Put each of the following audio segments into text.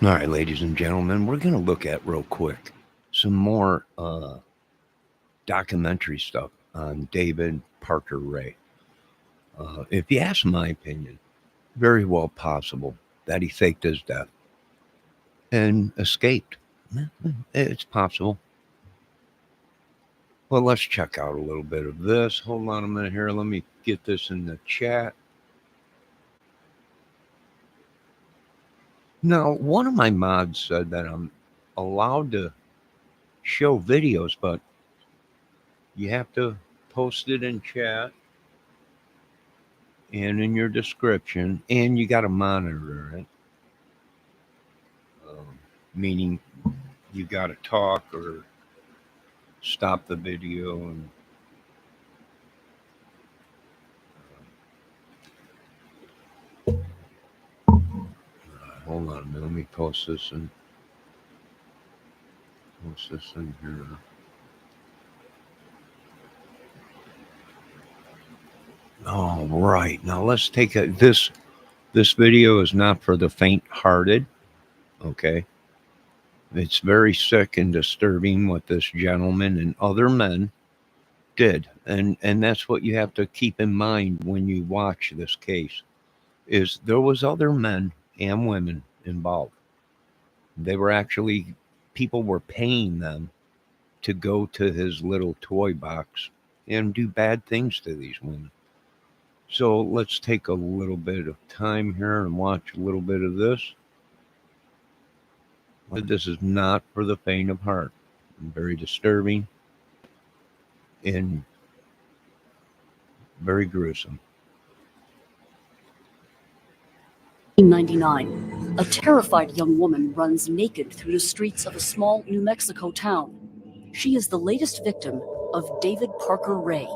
All right, ladies and gentlemen, we're going to look at real quick some more documentary stuff on David Parker Ray. If you ask my opinion, very well possible that he faked his death and escaped. It's possible. Well, let's check out a little bit of this. Hold on a minute here. Let me get this in the chat. Now, one of my mods said that I'm allowed to show videos, but you have to post it in chat and in your description, and you got to monitor it. Meaning, you got to talk or stop the video and hold on a minute. Let me post this in here. All right, now let's take this. This video is not for the faint-hearted. Okay, it's very sick and disturbing what this gentleman and other men did, and that's what you have to keep in mind when you watch this case. Is there was other men and women involved. They were actually people were paying them to go to his little toy box and do bad things to these women. So let's take a little bit of time here and watch a little bit of this. This is not for the faint of heart. Very disturbing and very gruesome. 1999, a terrified young woman runs naked through the streets of a small New Mexico town. She is the latest victim of David Parker Ray.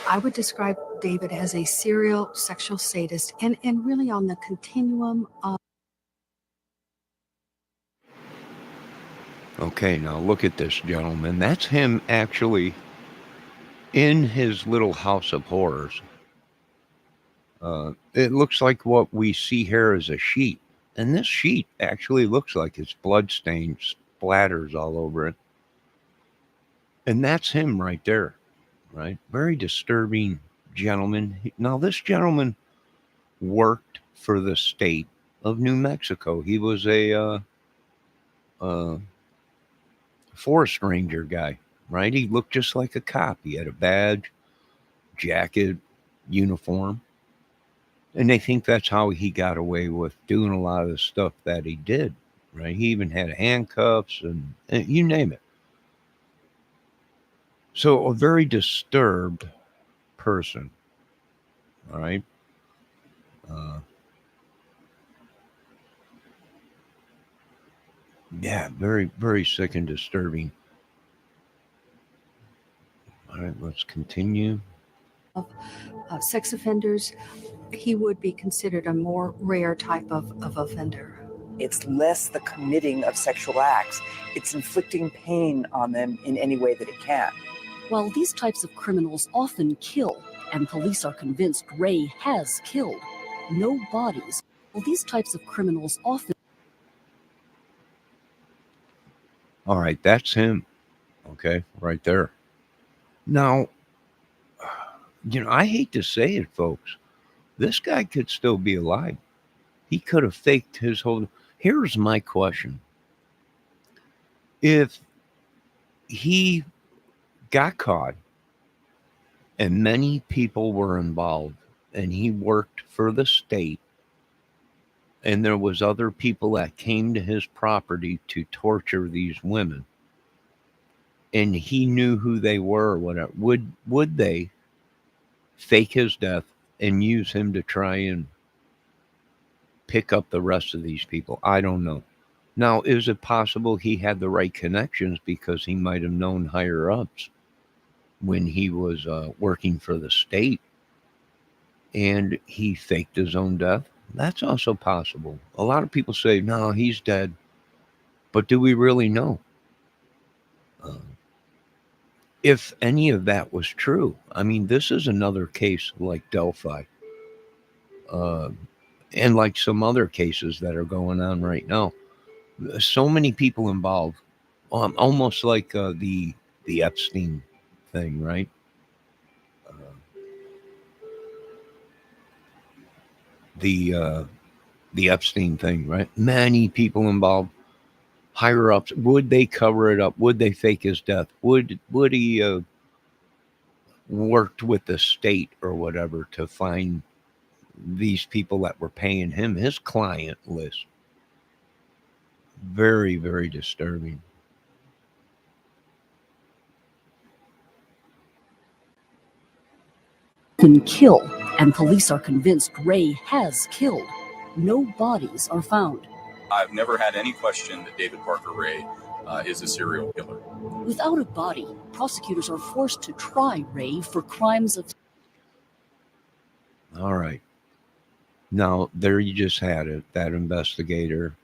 I would describe David as a serial sexual sadist and really on the continuum of. Okay, now look at this, gentleman. That's him actually in his little house of horrors. It looks like what we see here is a sheet. And this sheet actually looks like it's bloodstained, splatters all over it. And that's him right there, right? Very disturbing gentleman. Now, this gentleman worked for the state of New Mexico. He was a forest ranger guy, right? He looked just like a cop. He had a badge, jacket, uniform. And they think that's how he got away with doing a lot of the stuff that he did, right? He even had handcuffs and you name it. So a very disturbed person, all right? Yeah, very, very sick and disturbing. All right, let's continue. Sex offenders, he would be considered a more rare type of offender. It's less the committing of sexual acts. It's inflicting pain on them in any way that it can. While these types of criminals often kill, and police are convinced Ray has killed, no bodies. While these types of criminals often. All right, that's him. Okay, right there. Now, I hate to say it, folks. This guy could still be alive. He could have faked his whole. Here's my question. If he got caught and many people were involved and he worked for the state and there was other people that came to his property to torture these women and he knew who they were or whatever, would they fake his death and use him to try and pick up the rest of these people? I don't know. Now, is it possible he had the right connections because he might have known higher ups when he was working for the state and he faked his own death? That's also possible. A lot of people say, no, he's dead. But do we really know? If any of that was true, I mean, this is another case like Delphi. And like some other cases that are going on right now. So many people involved, almost like the Epstein thing, right? Uh, the the Epstein thing, right? Many people involved, higher ups. Would they cover it up? Would they fake his death? Would he worked with the state or whatever to find these people that were paying him his client list? Very, very disturbing. Can kill, and police are convinced Ray has killed. No bodies are found. I've never had any question that David Parker Ray is a serial killer. Without a body, prosecutors are forced to try Ray for crimes of. All right. Now, there you just had it, that investigator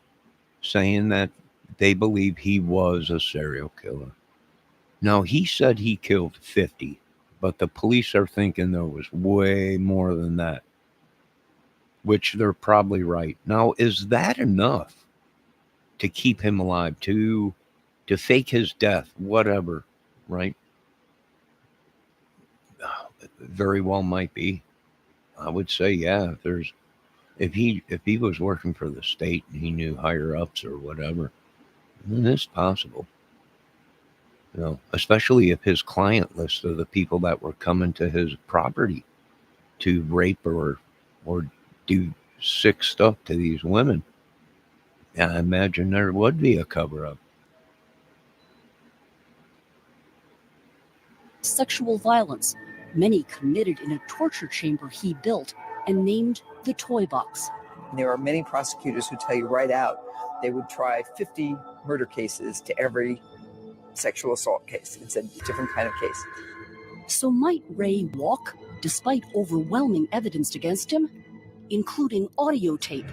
saying that they believe he was a serial killer. Now, he said he killed 50, but the police are thinking there was way more than that, which they're probably right. Now, is that enough to keep him alive, to fake his death, whatever, right? Very well might be. I would say, yeah, if he was working for the state and he knew higher ups or whatever, then it's possible. Especially if his client list of the people that were coming to his property to rape or do sick stuff to these women. I imagine there would be a cover up. Sexual violence, many committed in a torture chamber he built and named the Toy Box. There are many prosecutors who tell you right out they would try 50 murder cases to every sexual assault case. It's a different kind of case. So might Ray walk despite overwhelming evidence against him, including audio tape?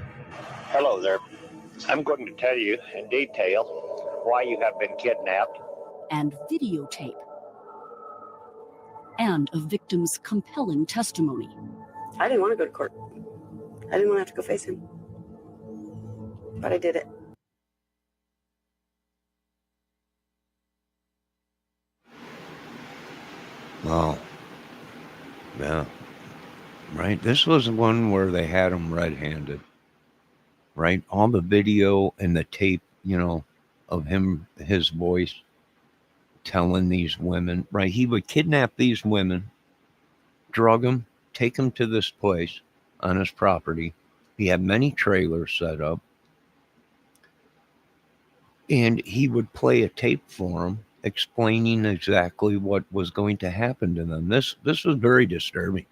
Hello there. I'm going to tell you in detail why you have been kidnapped. And videotape. And a victim's compelling testimony. I didn't want to go to court. I didn't want to have to go face him. But I did it. Well, yeah, right. This was one where they had him red-handed, right? All the video and the tape, of his voice telling these women, right? He would kidnap these women, drug them, take them to this place on his property. He had many trailers set up, and he would play a tape for them explaining exactly what was going to happen to them. This was very disturbing.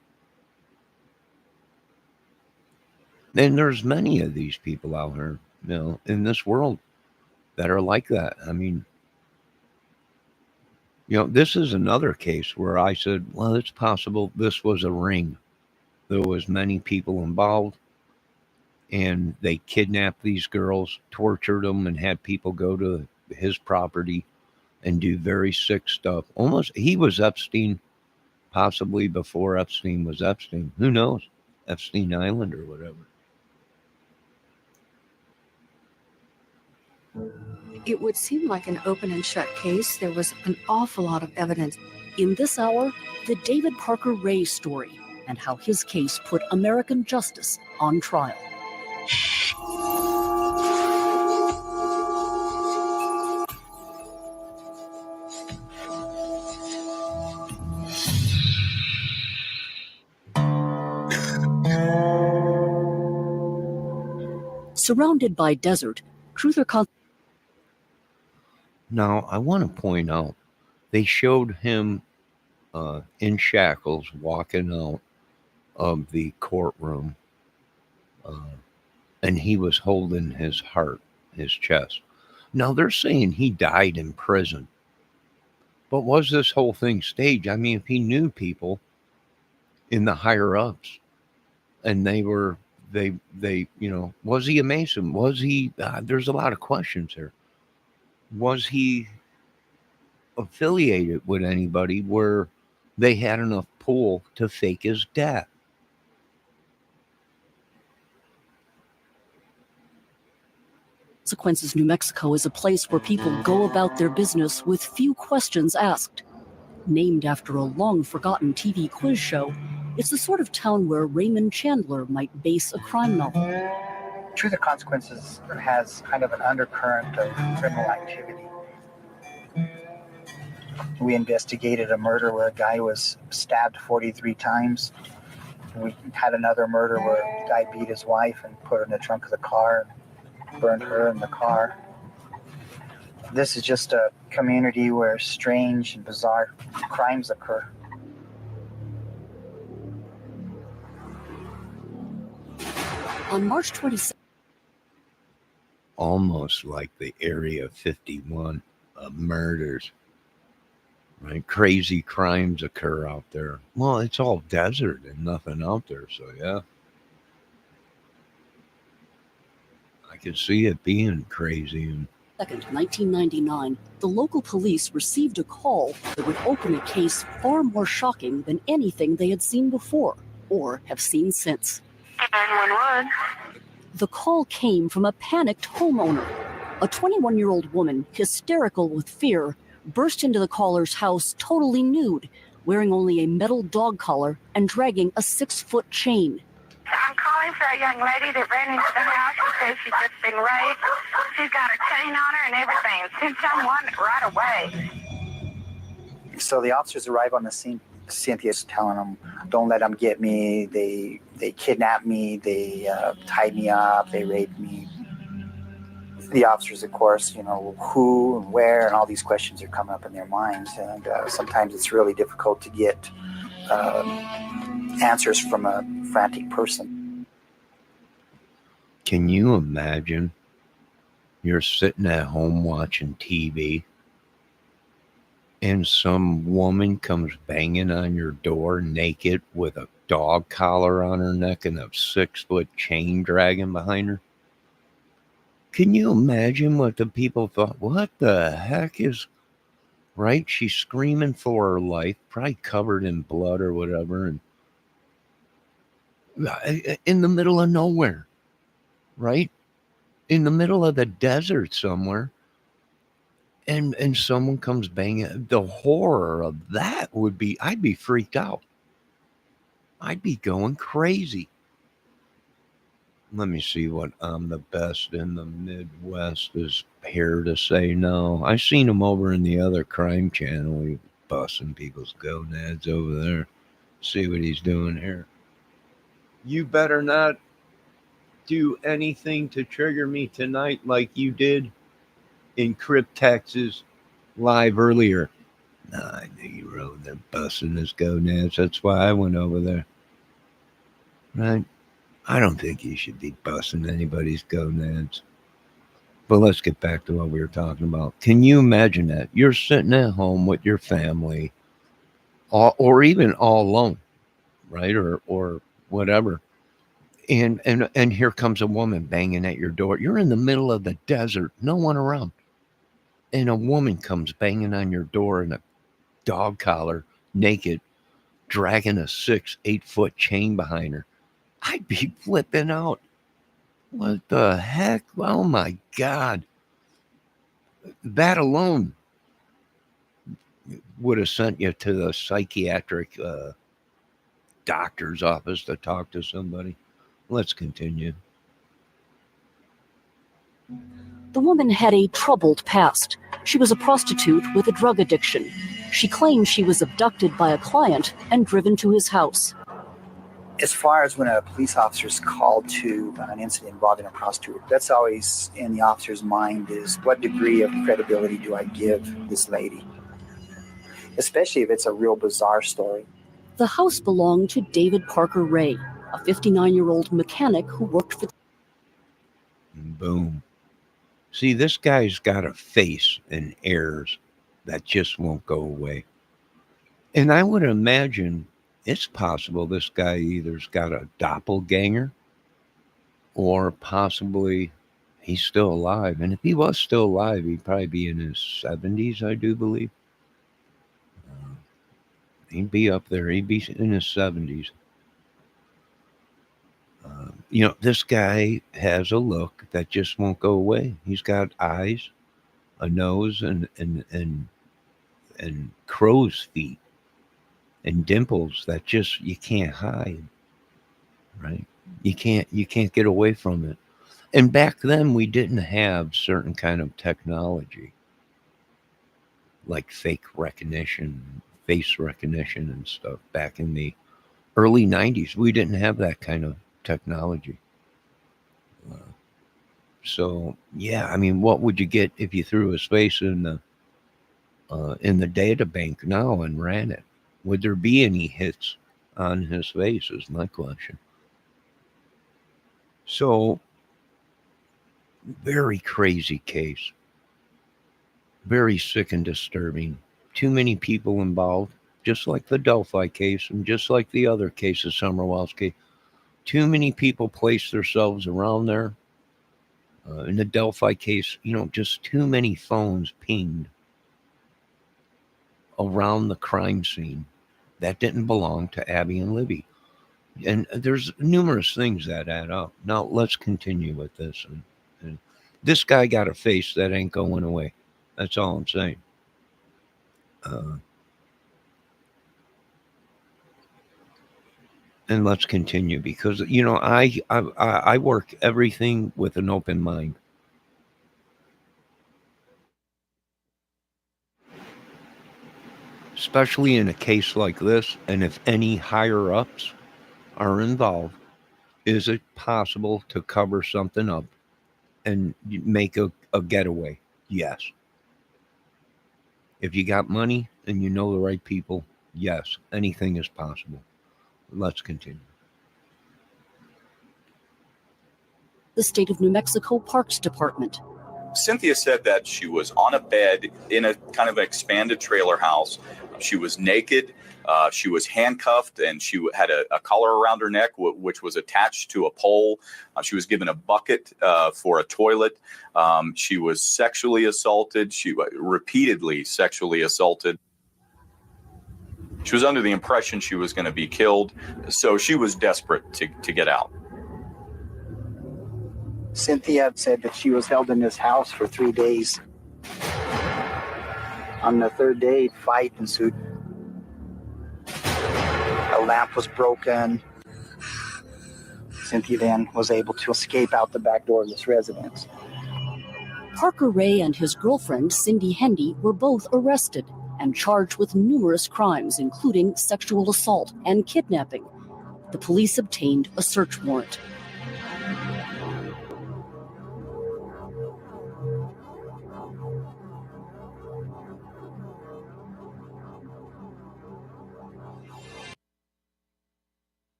And there's many of these people out here, in this world that are like that. I mean, this is another case where I said, well, it's possible this was a ring. There was many people involved, and they kidnapped these girls, tortured them, and had people go to his property and do very sick stuff. Almost, he was Epstein, possibly before Epstein was Epstein. Who knows? Epstein Island or whatever. It would seem like an open and shut case. There was an awful lot of evidence. In this hour, the David Parker Ray story and how his case put American justice on trial. Surrounded by desert, truther. Now, I want to point out, they showed him in shackles walking out of the courtroom, and he was holding his heart, his chest. Now, they're saying he died in prison. But was this whole thing staged? I mean, if he knew people in the higher ups and was he a Mason? Was he, there's a lot of questions here. Was he affiliated with anybody where they had enough pull to fake his death? Consequences, New Mexico is a place where people go about their business with few questions asked. Named after a long-forgotten TV quiz show, it's the sort of town where Raymond Chandler might base a crime novel. Truth of Consequences has kind of an undercurrent of criminal activity. We investigated a murder where a guy was stabbed 43 times. We had another murder where a guy beat his wife and put her in the trunk of the car and burned her in the car. This is just a community where strange and bizarre crimes occur. On March 27th, Almost like the Area 51 of murders, right? Crazy crimes occur out there. Well, it's all desert and nothing out there, so yeah. I can see it being crazy. And 1999, the local police received a call that would open a case far more shocking than anything they had seen before or have seen since. 911. The call came from a panicked homeowner. A 21-year-old woman, hysterical with fear, burst into the caller's house totally nude, wearing only a metal dog collar and dragging a 6-foot chain. I'm calling for a young lady that ran into the house. She says she's just been raped. She's got a chain on her and everything. Send someone right away. So the officers arrive on the scene. Cynthia's telling them, don't let them get me. They kidnapped me. They tied me up. They raped me. The officers, of course, who and where and all these questions are coming up in their minds. And sometimes it's really difficult to get answers from a frantic person. can you imagine you're sitting at home watching TV and some woman comes banging on your door naked with a dog collar on her neck and a 6-foot chain dragging behind her? Can you imagine what the people thought? What the heck is right? She's screaming for her life, probably covered in blood or whatever, and in the middle of nowhere, right? In the middle of the desert somewhere. And someone comes banging. The horror of that would be, I'd be freaked out. I'd be going crazy. Let me see what I'm the best in the Midwest is here to say. No, I seen him over in the other crime channel. He busting people's gonads over there. See what he's doing here. You better not do anything to trigger me tonight like you did in Crypt, Texas, live earlier. Nah, I knew you were over there busting his gonads. That's why I went over there. Right? I don't think you should be busting anybody's gonads. But let's get back to what we were talking about. Can you imagine that? You're sitting at home with your family, or even all alone, right? Or whatever. And here comes a woman banging at your door. You're in the middle of the desert, no one around. And a woman comes banging on your door in a dog collar, naked, dragging a 8-foot chain behind her. I'd be flipping out. What the heck? Oh my God. That alone would have sent you to the psychiatric doctor's office to talk to somebody. Let's continue. The woman had a troubled past. She was a prostitute with a drug addiction. She claimed she was abducted by a client and driven to his house. As far as when a police officer is called to an incident involving a prostitute, that's always in the officer's mind is what degree of credibility do I give this lady? Especially if it's a real bizarre story. The house belonged to David Parker Ray, a 59-year-old mechanic who worked for... Boom. See, this guy's got a face and airs that just won't go away. And I would imagine it's possible this guy either's got a doppelganger or possibly he's still alive. And if he was still alive, he'd probably be in his 70s, I do believe. He'd be up there. He'd be in his 70s. This guy has a look that just won't go away. He's got eyes, a nose, and crow's feet and dimples that just you can't hide, right? You can't get away from it. And back then we didn't have certain kind of technology like fake recognition, face recognition and stuff back in the early 90s. We didn't have that kind of technology. Uh, so yeah, I mean, what would you get if you threw his face in the data bank now and ran it? Would there be any hits on his face? Is my question. So very crazy case, very sick and disturbing. Too many people involved, just like the Delphi case and just like the other cases, Summerwell's case. Too many people place themselves around there. In the Delphi case, just too many phones pinged around the crime scene that didn't belong to Abby and Libby. And there's numerous things that add up. Now let's continue with this. And this guy got a face that ain't going away. That's all I'm saying. Uh, and let's continue because I work everything with an open mind. Especially in a case like this, and if any higher ups are involved, is it possible to cover something up and make a getaway? Yes. If you got money and you know the right people, yes, anything is possible. Let's continue. The state of New Mexico Parks Department. Cynthia said that she was on a bed in a kind of expanded trailer house. She was naked. She was handcuffed, and she had a collar around her neck, which was attached to a pole. She was given a bucket for a toilet. She was sexually assaulted. She repeatedly sexually assaulted. She was under the impression she was going to be killed, so she was desperate to get out. Cynthia said that she was held in this house for 3 days. On the third day, fight ensued. A lamp was broken. Cynthia then was able to escape out the back door of this residence. Parker Ray and his girlfriend, Cindy Hendy, were both arrested and charged with numerous crimes, including sexual assault and kidnapping. The police obtained a search warrant.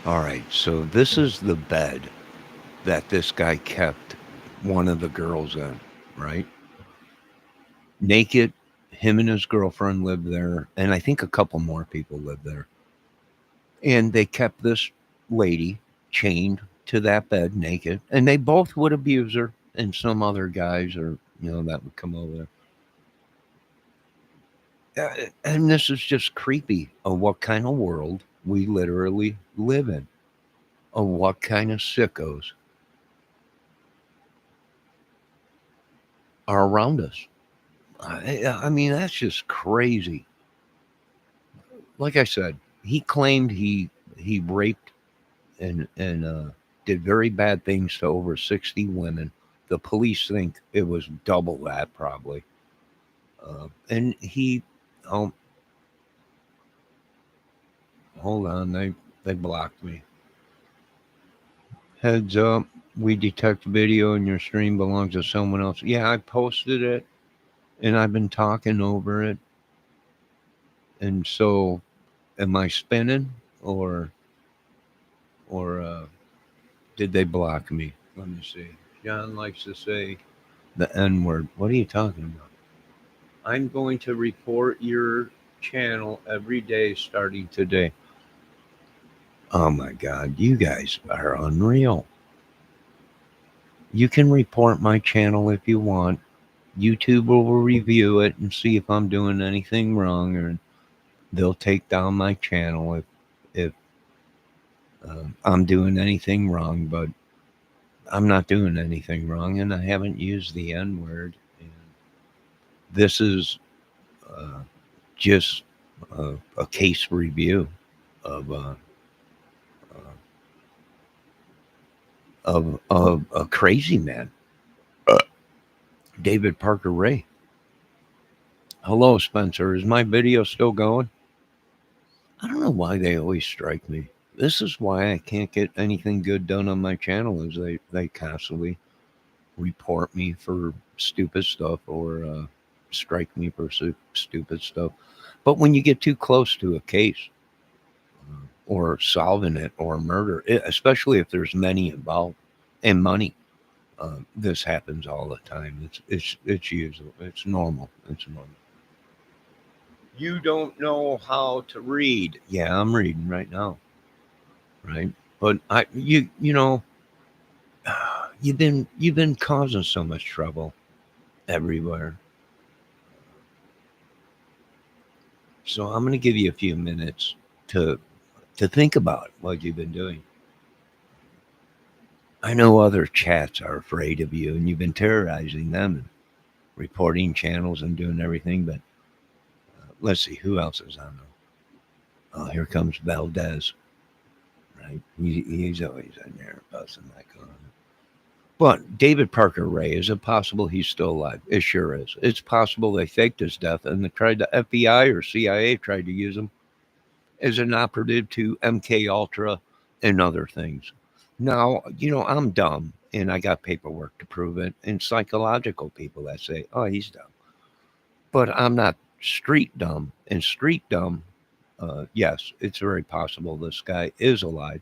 All right, so this is the bed that this guy kept one of the girls in, right? Naked, him and his girlfriend lived there, and I think a couple more people lived there. And they kept this lady chained to that bed naked, and they both would abuse her, and some other guys or that would come over there. And this is just creepy of what kind of world we literally live in, of what kind of sickos are around us. I mean, that's just crazy. Like I said, he claimed he raped and did very bad things to over 60 women. The police think it was double that probably. And he, hold on, they blocked me. Heads up, we detect video and your stream belongs to someone else. Yeah, I posted it and I've been talking over it. And so am I spinning or did they block me? Let me see. John likes to say the N word. What are you talking about? I'm going to report your channel every day starting today. Oh my God, you guys are unreal. You can report my channel if you want. YouTube will review it and see if I'm doing anything wrong, or they'll take down my channel if I'm doing anything wrong, but I'm not doing anything wrong, and I haven't used the N word. And this is uh, just a case review of a crazy man, David Parker Ray. Hello, Spencer. Is my video still going? I don't know why they always strike me. This is why I can't get anything good done on my channel. Is they constantly report me for stupid stuff or strike me for stupid stuff. But when you get too close to a case or solving it or murder, especially if there's many involved and money, this happens all the time. It's usual. It's normal. It's normal. You don't know how to read. Yeah, I'm reading right now. Right, but you know you've been causing so much trouble everywhere. So I'm going to give you a few minutes to think about what you've been doing. I know other chats are afraid of you, and you've been terrorizing them and reporting channels and doing everything. But let's see who else is on them. Oh, here comes Valdez. Right, he's always in there busting that gun. But David Parker Ray, is it possible he's still alive? It sure is. It's possible they faked his death and the FBI or CIA tried to use him as an operative to MK Ultra and other things. Now, I'm dumb and I got paperwork to prove it, and psychological people that say, oh, he's dumb. But I'm not street dumb. And street dumb, yes, it's very possible this guy is alive.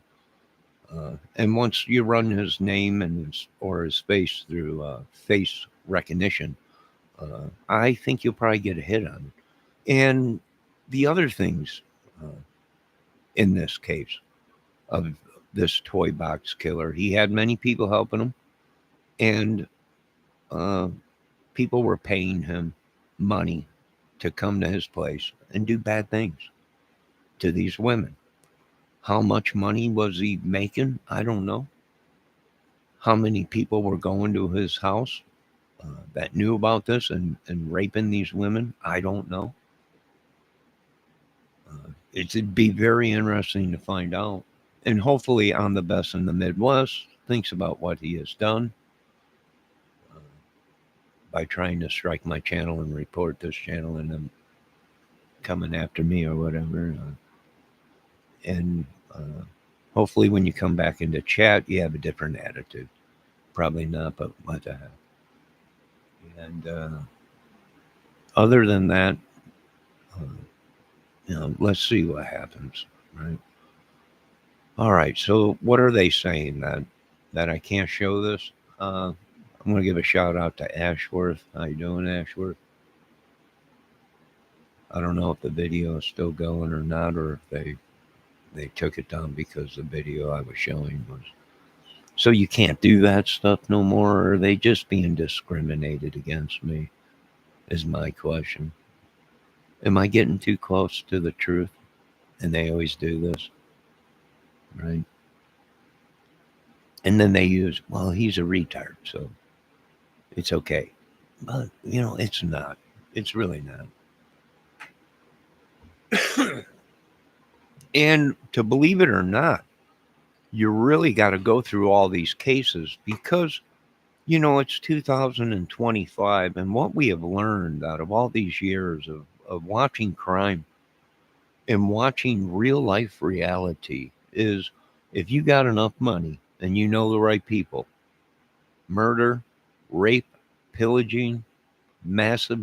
And once you run his name or his face through face recognition, I think you'll probably get a hit on it. And the other things in this case of this toy box killer, he had many people helping him, and people were paying him money to come to his place and do bad things to these women. How much money was he making? I don't know. How many people were going to his house that knew about this and raping these women? I don't know. It'd be very interesting to find out. And hopefully, On the Best in the Midwest thinks about what he has done by trying to strike my channel and report this channel and them coming after me or whatever. And hopefully, when you come back into chat, you have a different attitude. Probably not, but what the heck. And other than that, let's see what happens, right? All right. So, what are they saying that I can't show this? I'm going to give a shout out to Ashworth. How you doing, Ashworth? I don't know if the video is still going or not, or if they took it down because the video I was showing was. So you can't do that stuff no more, or are they just being discriminated against me? Is my question. Am I getting too close to the truth? And they always do this, right? And then they use, well, he's a retard, so it's okay. But, it's not. It's really not. And to believe it or not, you really got to go through all these cases because, it's 2025. And what we have learned out of all these years of watching crime and watching real life reality is if you got enough money and you know the right people, murder, rape, pillaging, massive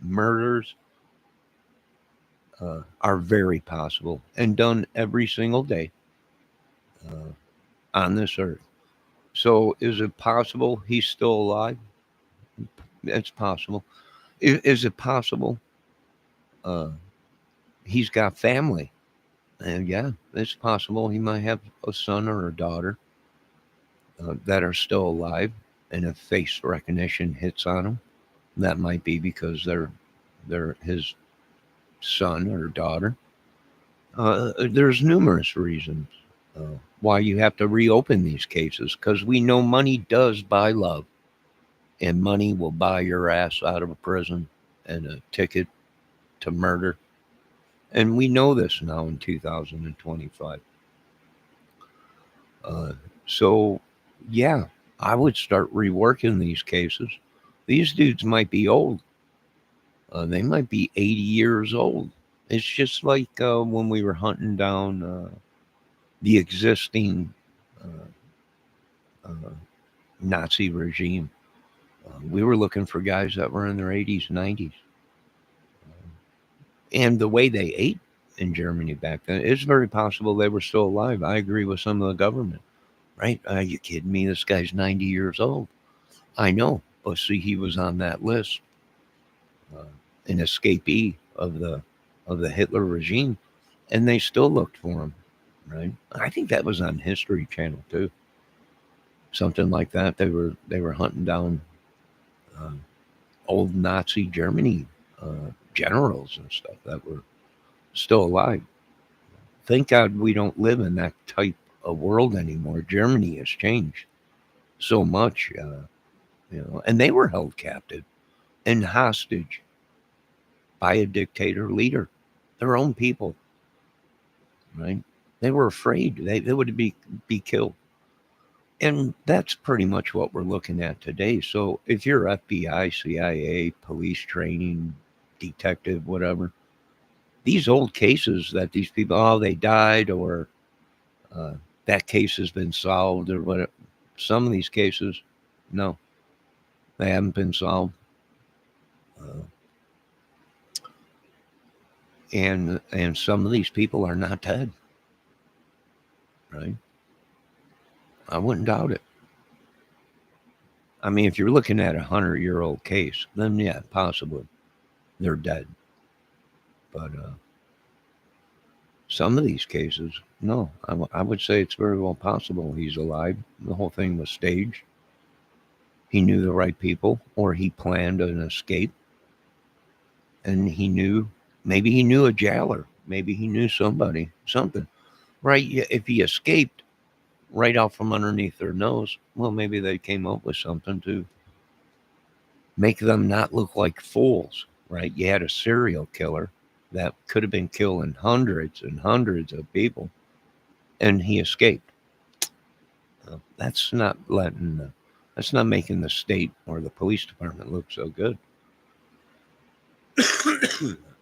murders are very possible and done every single day on this earth. So is it possible he's still alive? It's possible. Is it possible he's got family? And yeah, it's possible he might have a son or a daughter that are still alive, and if face recognition hits on them, that might be because they're his son or daughter. There's numerous reasons why you have to reopen these cases because we know money does buy love, and money will buy your ass out of a prison and a ticket to murder. And we know this now in 2025. Uh, so, yeah, I would start reworking these cases. These dudes might be old. They might be 80 years old. It's just like when we were hunting down the existing uh, uh, Nazi regime. We were looking for guys that were in their 80s, 90s. And the way they ate in Germany back then, it's very possible they were still alive. I agree with some of the government, right? Are you kidding me? This guy's 90 years old. I know, but see, he was on that list, uh, an escapee of the Hitler regime, and they still looked for him, right? I think that was on History Channel too, something like that. They were hunting down uh, old Nazi Germany generals and stuff that were still alive. Thank God we don't live in that type of world anymore. Germany has changed so much, and they were held captive and hostage by a dictator leader, their own people, right? They were afraid they would be killed. And that's pretty much what we're looking at today. So if you're FBI, CIA, police training, detective, whatever, these old cases that these people, oh, they died, or uh, that case has been solved, or whatever. Some of these cases, no, they haven't been solved. Uh, and some of these people are not dead, right? I wouldn't doubt it. I mean, if you're looking at 100-year-old case, then yeah, possibly they're dead. But some of these cases, no, I would say it's very well possible he's alive. The whole thing was staged. He knew the right people, or he planned an escape, and maybe he knew a jailer, maybe he knew somebody, something, right? Yeah, if he escaped right out from underneath their nose, well, maybe they came up with something to make them not look like fools, right? You had a serial killer that could have been killing hundreds and hundreds of people, and he escaped. That's not that's not making the state or the police department look so good.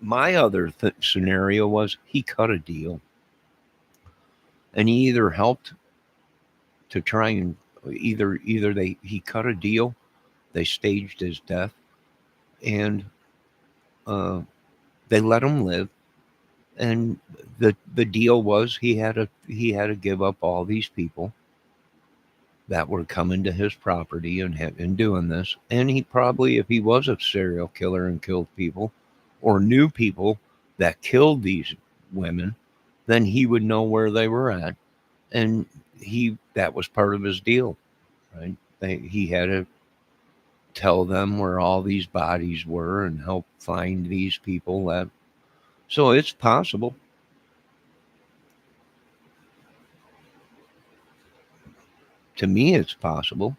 My other scenario was he cut a deal, and he either helped to try and either they he cut a deal, they staged his death, and uh, they let him live. And the deal was he had to give up all these people that were coming to his property and doing this. And he probably, if he was a serial killer and killed people, or knew people that killed these women, then he would know where they were at, and he that was part of his deal, right? He had to tell them where all these bodies were and help find these people. That so it's possible. To me, it's possible.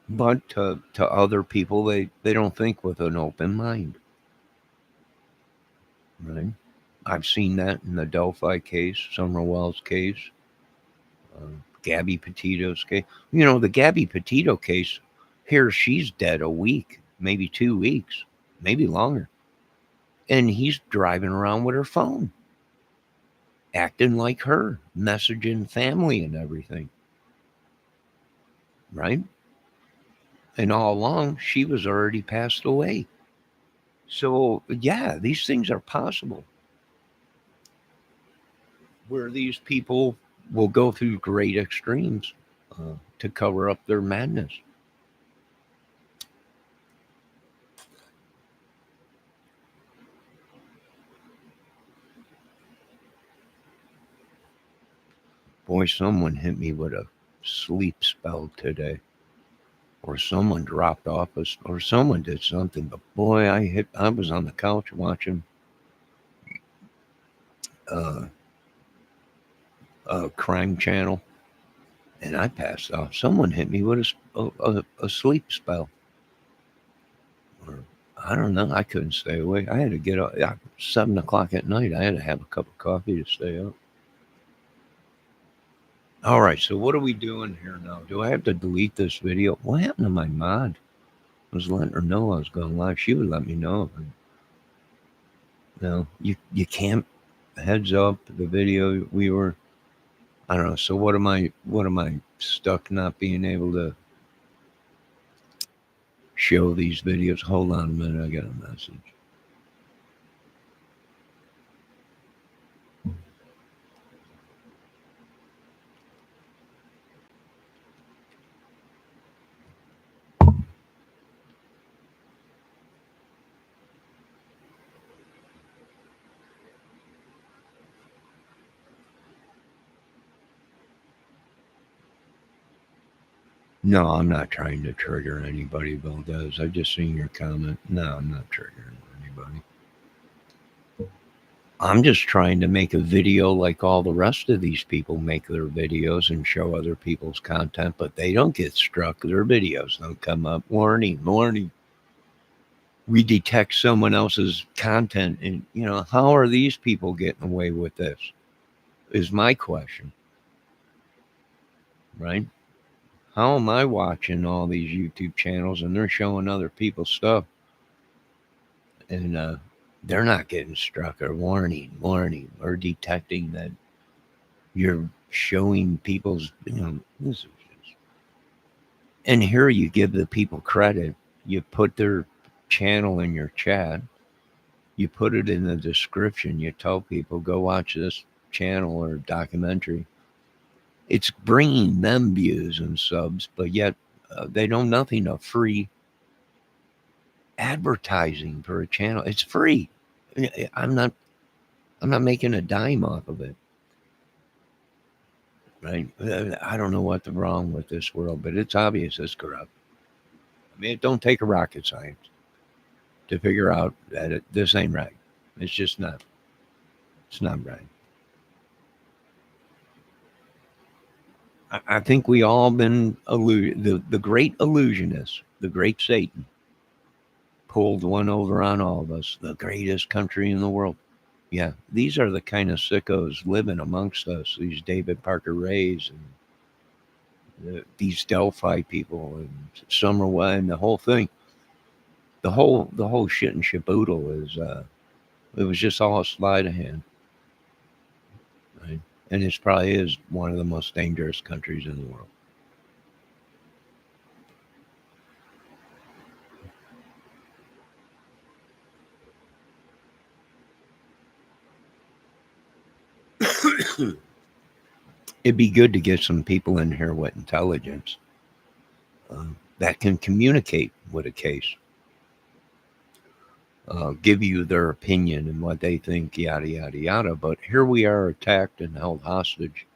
But to other people, they don't think with an open mind, right? I've seen that in the Delphi case, Summer Wells case, uh, Gabby Petito's case. The Gabby Petito case, here she's dead a week, maybe 2 weeks, maybe longer. And he's driving around with her phone, acting like her, messaging family and everything, right? And all along, she was already passed away. So, yeah, these things are possible, where these people will go through great extremes to cover up their madness. Boy, someone hit me with a sleep spell today. or someone dropped off us, or someone did something. But boy, I was on the couch watching uh, a crime channel, and I passed off. Someone hit me with a sleep spell. Or, I don't know. I couldn't stay awake. I had to get up 7 o'clock at night. I had to have a cup of coffee to stay up. All right. So what are we doing here now? Do I have to delete this video? What happened to my mod? I was letting her know I was going live. She would let me know. No, you can't. Heads up, the video we were. I don't know. So what am I stuck not being able to show these videos? Hold on a minute. I got a message. No, I'm not trying to trigger anybody, Valdez. I just seen your comment. No, I'm not triggering anybody. I'm just trying to make a video like all the rest of these people make their videos and show other people's content, but they don't get struck. Their videos don't come up. Warning, warning. We detect someone else's content, and how are these people getting away with this? Is my question, right? How am I watching all these YouTube channels and they're showing other people's stuff, and they're not getting struck, or warning, or detecting that you're showing people's, this is just, and here you give the people credit. You put their channel in your chat. You put it in the description. You tell people, go watch this channel or documentary. It's bringing them views and subs, but yet they know nothing of free advertising for a channel. It's free. I'm not making a dime off of it. Right? I don't know what's wrong with this world, but it's obvious it's corrupt. I mean, it don't take a rocket science to figure out that this ain't right. It's just not. It's not right. I think we all been the great illusionist, the great Satan, pulled one over on all of us. The greatest country in the world. Yeah, these are the kind of sickos living amongst us. These David Parker Rays and these Delphi people and Summerway and the whole thing. The whole shit and shaboodle is it was just all a sleight of hand. Right? And it probably is one of the most dangerous countries in the world. It'd be good to get some people in here with intelligence that can communicate with a case, give you their opinion and what they think, yada, yada, yada. But here we are attacked and held hostage.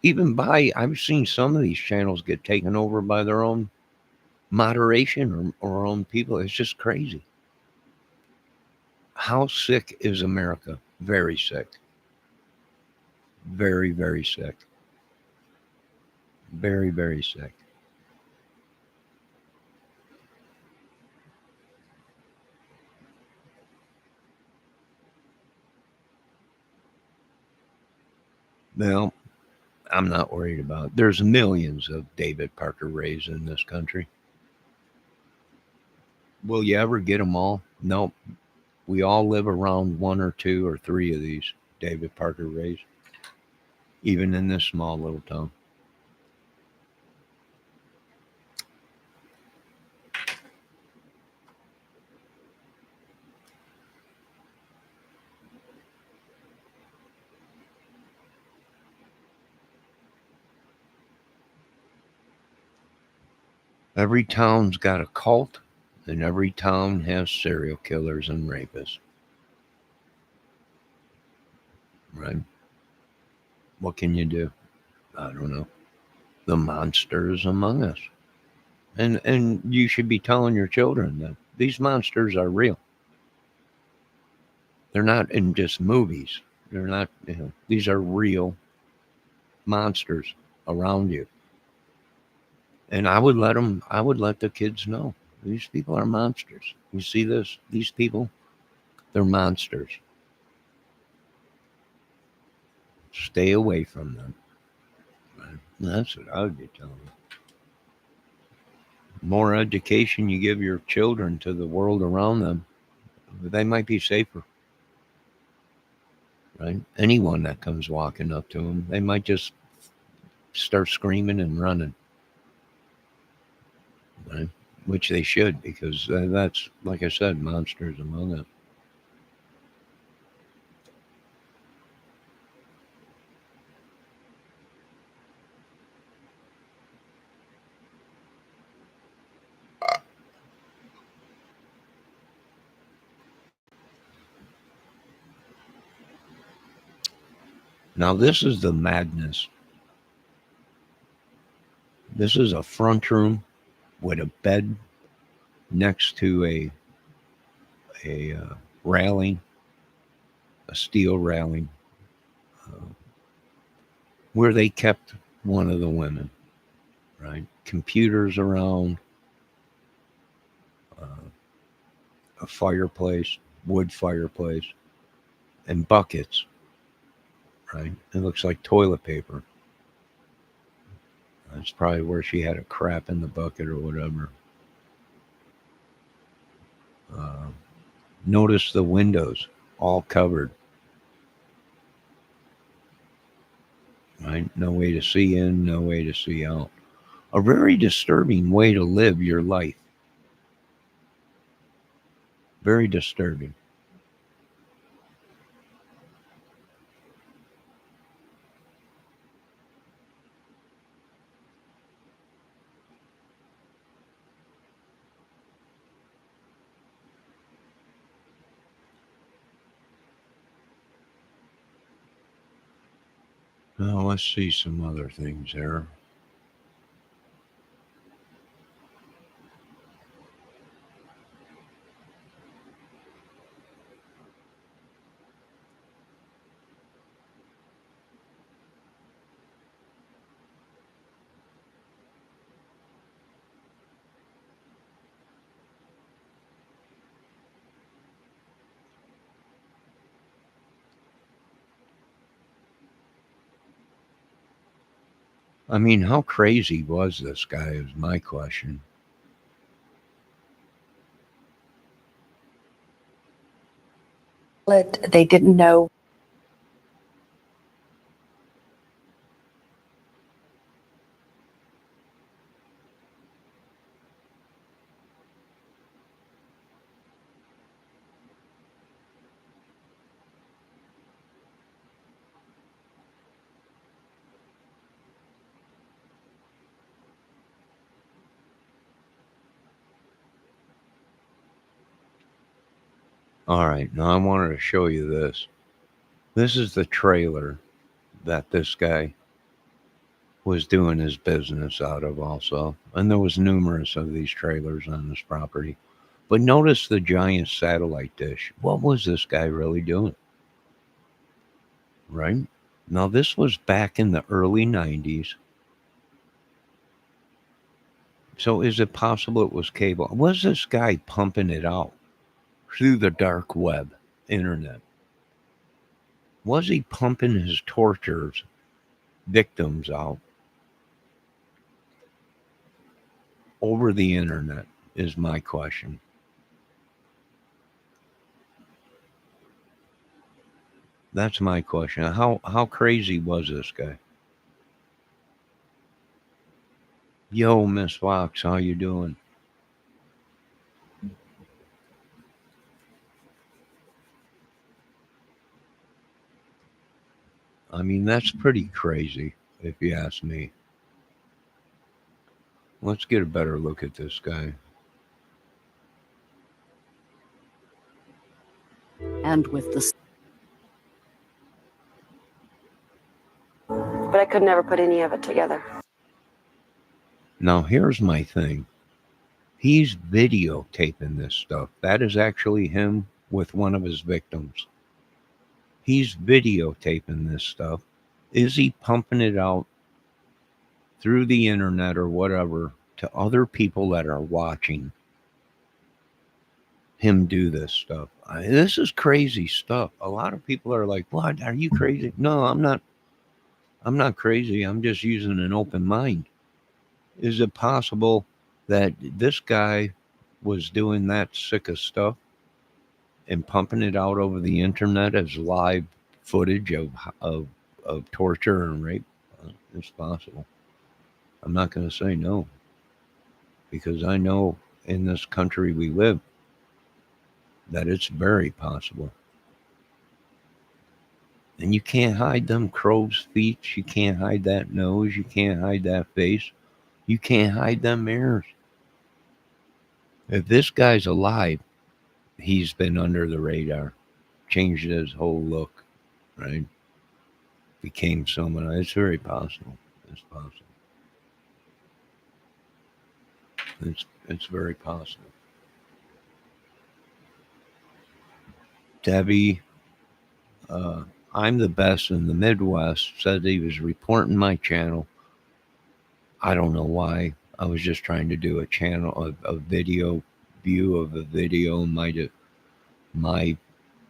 I've seen some of these channels get taken over by their own moderation or own people. It's just crazy. How sick is America? Very sick. Very, very sick. Very, very sick. Well, I'm not worried about it. There's millions of David Parker Rays in this country. Will you ever get them all? Nope. We all live around one or two or three of these David Parker Rays, even in this small little town. Every town's got a cult, and every town has serial killers and rapists. Right? What can you do? I don't know. The monsters among us. And you should be telling your children that these monsters are real. They're not in just movies. They're not, these are real monsters around you. And I would let the kids know these people are monsters. You see this? These people, they're monsters. Stay away from them. That's what I would be telling them. More education you give your children to the world around them, they might be safer. Right? Anyone that comes walking up to them, they might just start screaming and running. Right? Which they should, because that's, like I said, monsters among us. Now, this is the madness. This is a front room with a bed next to a railing, a steel railing, uh, where they kept one of the women. Right, computers around, a fireplace, wood fireplace, and buckets. Right, it looks like toilet paper. That's probably where she had a crap in the bucket or whatever. Uh, Notice the windows all covered. Right? No way to see in, no way to see out. A very disturbing way to live your life. Very disturbing. Now let's see some other things there. I mean, how crazy was this guy is my question. They didn't know. All right, now I wanted to show you this. This is the trailer that this guy was doing his business out of also. And there was numerous of these trailers on this property. But notice the giant satellite dish. What was this guy really doing? Right? Now this was back in the early 90s. So is it possible it was cable? Was this guy pumping it out through the dark web, internet? Was he pumping his tortures victims out over the internet is my question. That's my question. How crazy was this guy? Yo, Miss Fox, how you doing? I mean, that's pretty crazy, if you ask me. Let's get a better look at this guy. And with the But I could never put any of it together. Now, here's my thing. He's videotaping this stuff. That is actually him with one of his victims. He's videotaping this stuff. Is he pumping it out through the internet or whatever to other people that are watching him do this stuff? This is crazy stuff. A lot of people are like, "What? Are you crazy?" No, I'm not. I'm not crazy. I'm just using an open mind. Is it possible that this guy was doing that sick of stuff and pumping it out over the internet as live footage of torture and rape? It's possible. I'm not going to say no, because I know in this country we live that it's very possible. And you can't hide them crow's feet. You can't hide that nose. You can't hide that face. You can't hide them ears. If this guy's alive, he's been under the radar, changed his whole look, right? Became someone. It's very possible. It's possible. It's very possible. Debbie, I'm the best in the Midwest, said he was reporting my channel. I don't know why. I was just trying to do a channel, a video view of a video, my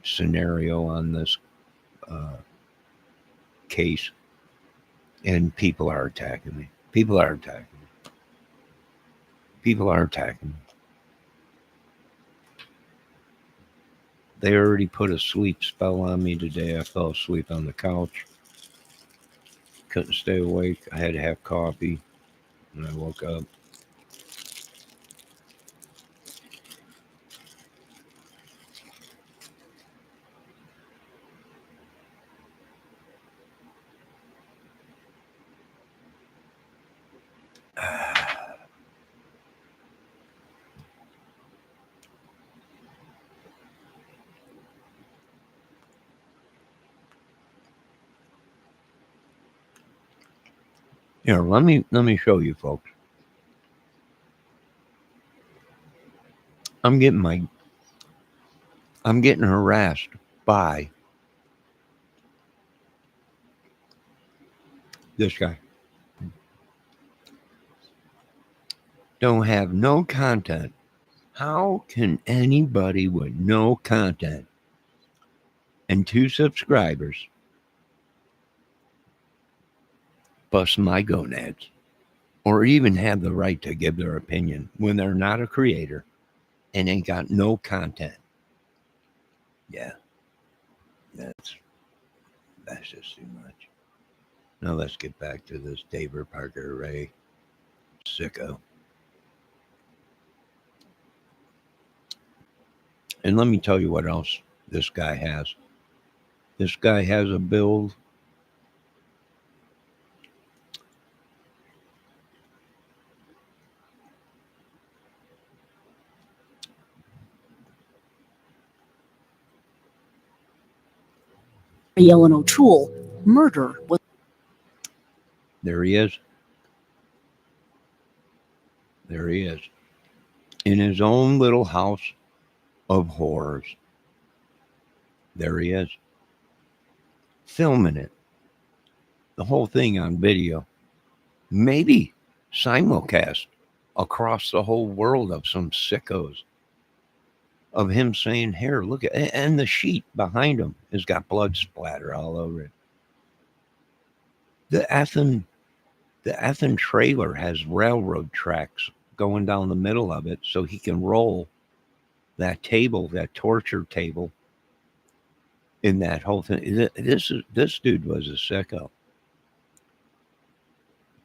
scenario on this case, and people are attacking me. People are attacking me. People are attacking me. They already put a sleep spell on me today. I fell asleep on the couch. Couldn't stay awake. I had to have coffee when I woke up. Here, let me show you, folks. I'm getting harassed by this guy. Don't have no content. How can anybody with no content and 2 subscribers bust my gonads or even have the right to give their opinion when they're not a creator and ain't got no content? Yeah, that's just too much. Now let's get back to this David Parker Ray sicko. And let me tell you what else this guy has. This guy has a build Ellen O'Toole, murder was. There he is. There he is. In his own little house of horrors. There he is. Filming it. The whole thing on video. Maybe simulcast across the whole world of some sickos. Of him saying, here, look at, and the sheet behind him has got blood splatter all over it. The effing trailer has railroad tracks going down the middle of it so he can roll that table, that torture table, in that whole thing. This dude was a sicko.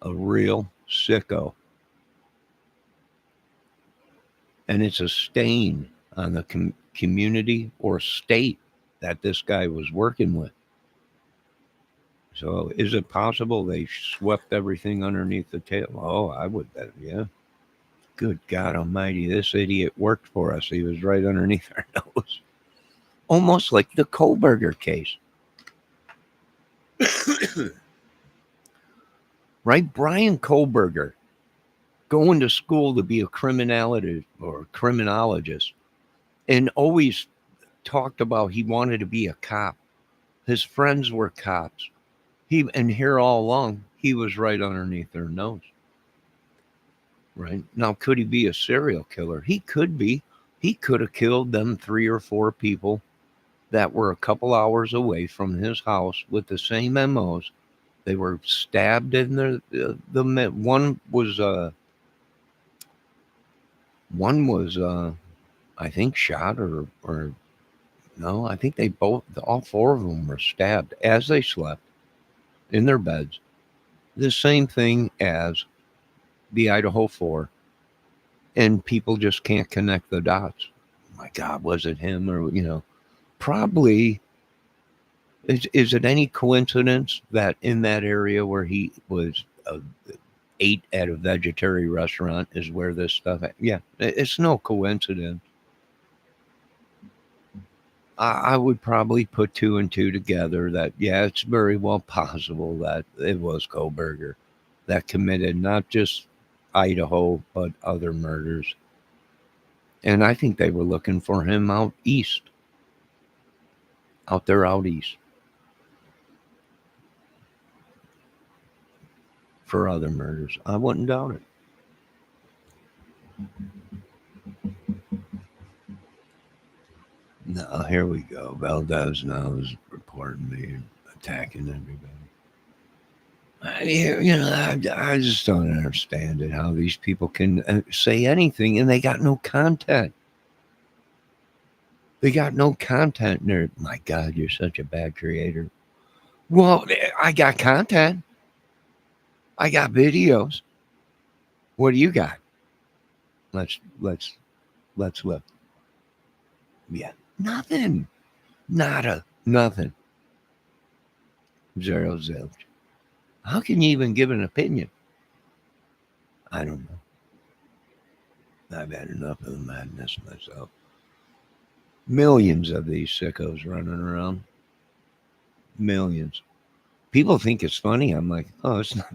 A real sicko. And it's a stain on the community or state that this guy was working with. So is it possible they swept everything underneath the table? Oh, I would bet, yeah. Good God almighty, this idiot worked for us. He was right underneath our nose. Almost like the Kohlberger case. Right? Brian Kohlberger going to school to be a criminologist, and always talked about he wanted to be a cop. His friends were cops. And here all along, he was right underneath their nose. Right? Now, could he be a serial killer? He could be. He could have killed them 3 or 4 people that were a couple hours away from his house with the same MOs. They were stabbed in the one was I think shot or no, I think all 4 of them were stabbed as they slept in their beds. The same thing as the Idaho 4, and people just can't connect the dots. My God, was it him or probably? Is it any coincidence that in that area where he was ate at a vegetarian restaurant is where this stuff? Yeah, it's no coincidence. I would probably put 2 and 2 together that, yeah, it's very well possible that it was Koberger that committed not just Idaho, but other murders. And I think they were looking for him out east, out east for other murders. I wouldn't doubt it. No, here we go. Valdez now is reporting me attacking everybody. I just don't understand it, how these people can say anything and they got no content. They got no content. And they're, my God, you're such a bad creator. Well, I got content. I got videos. What do you got? Let's look. Yeah, nothing. Nada. Nothing. Zero zilch. How can you even give an opinion? I don't know. I've had enough of the madness myself. Millions of these sickos running around. Millions. People think it's funny. I'm like, oh, it's not.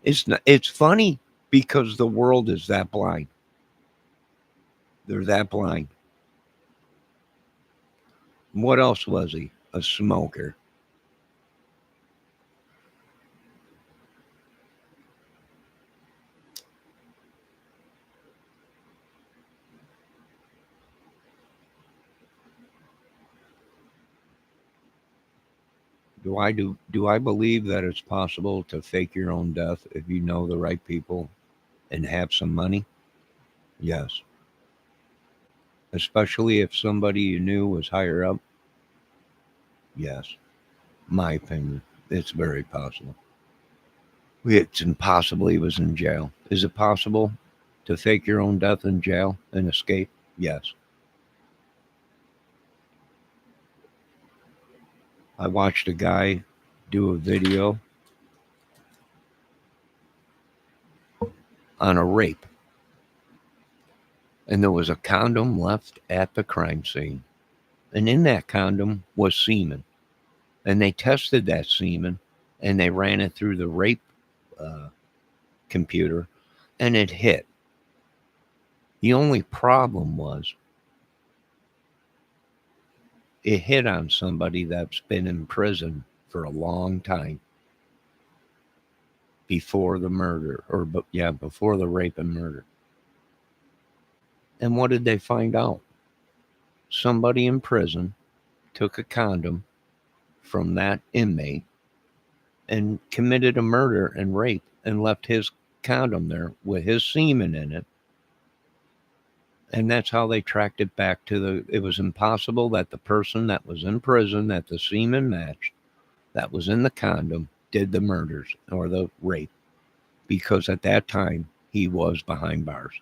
It's not. It's funny because the world is that blind. They're that blind. What else was he? A smoker. Do I believe that it's possible to fake your own death if you know the right people and have some money? Yes. Especially if somebody you knew was higher up. Yes. My opinion. It's very possible. It's impossible he was in jail. Is it possible to fake your own death in jail and escape? Yes. I watched a guy do a video on a rape, and there was a condom left at the crime scene, and in that condom was semen, and they tested that semen and they ran it through the rape computer, and it hit. The only problem was it hit on somebody that's been in prison for a long time before the murder, before the rape and murder. And what did they find out? Somebody in prison took a condom from that inmate and committed a murder and rape and left his condom there with his semen in it. And that's how they tracked it back it was impossible that the person that was in prison that the semen matched, that was in the condom, did the murders or the rape, because at that time he was behind bars.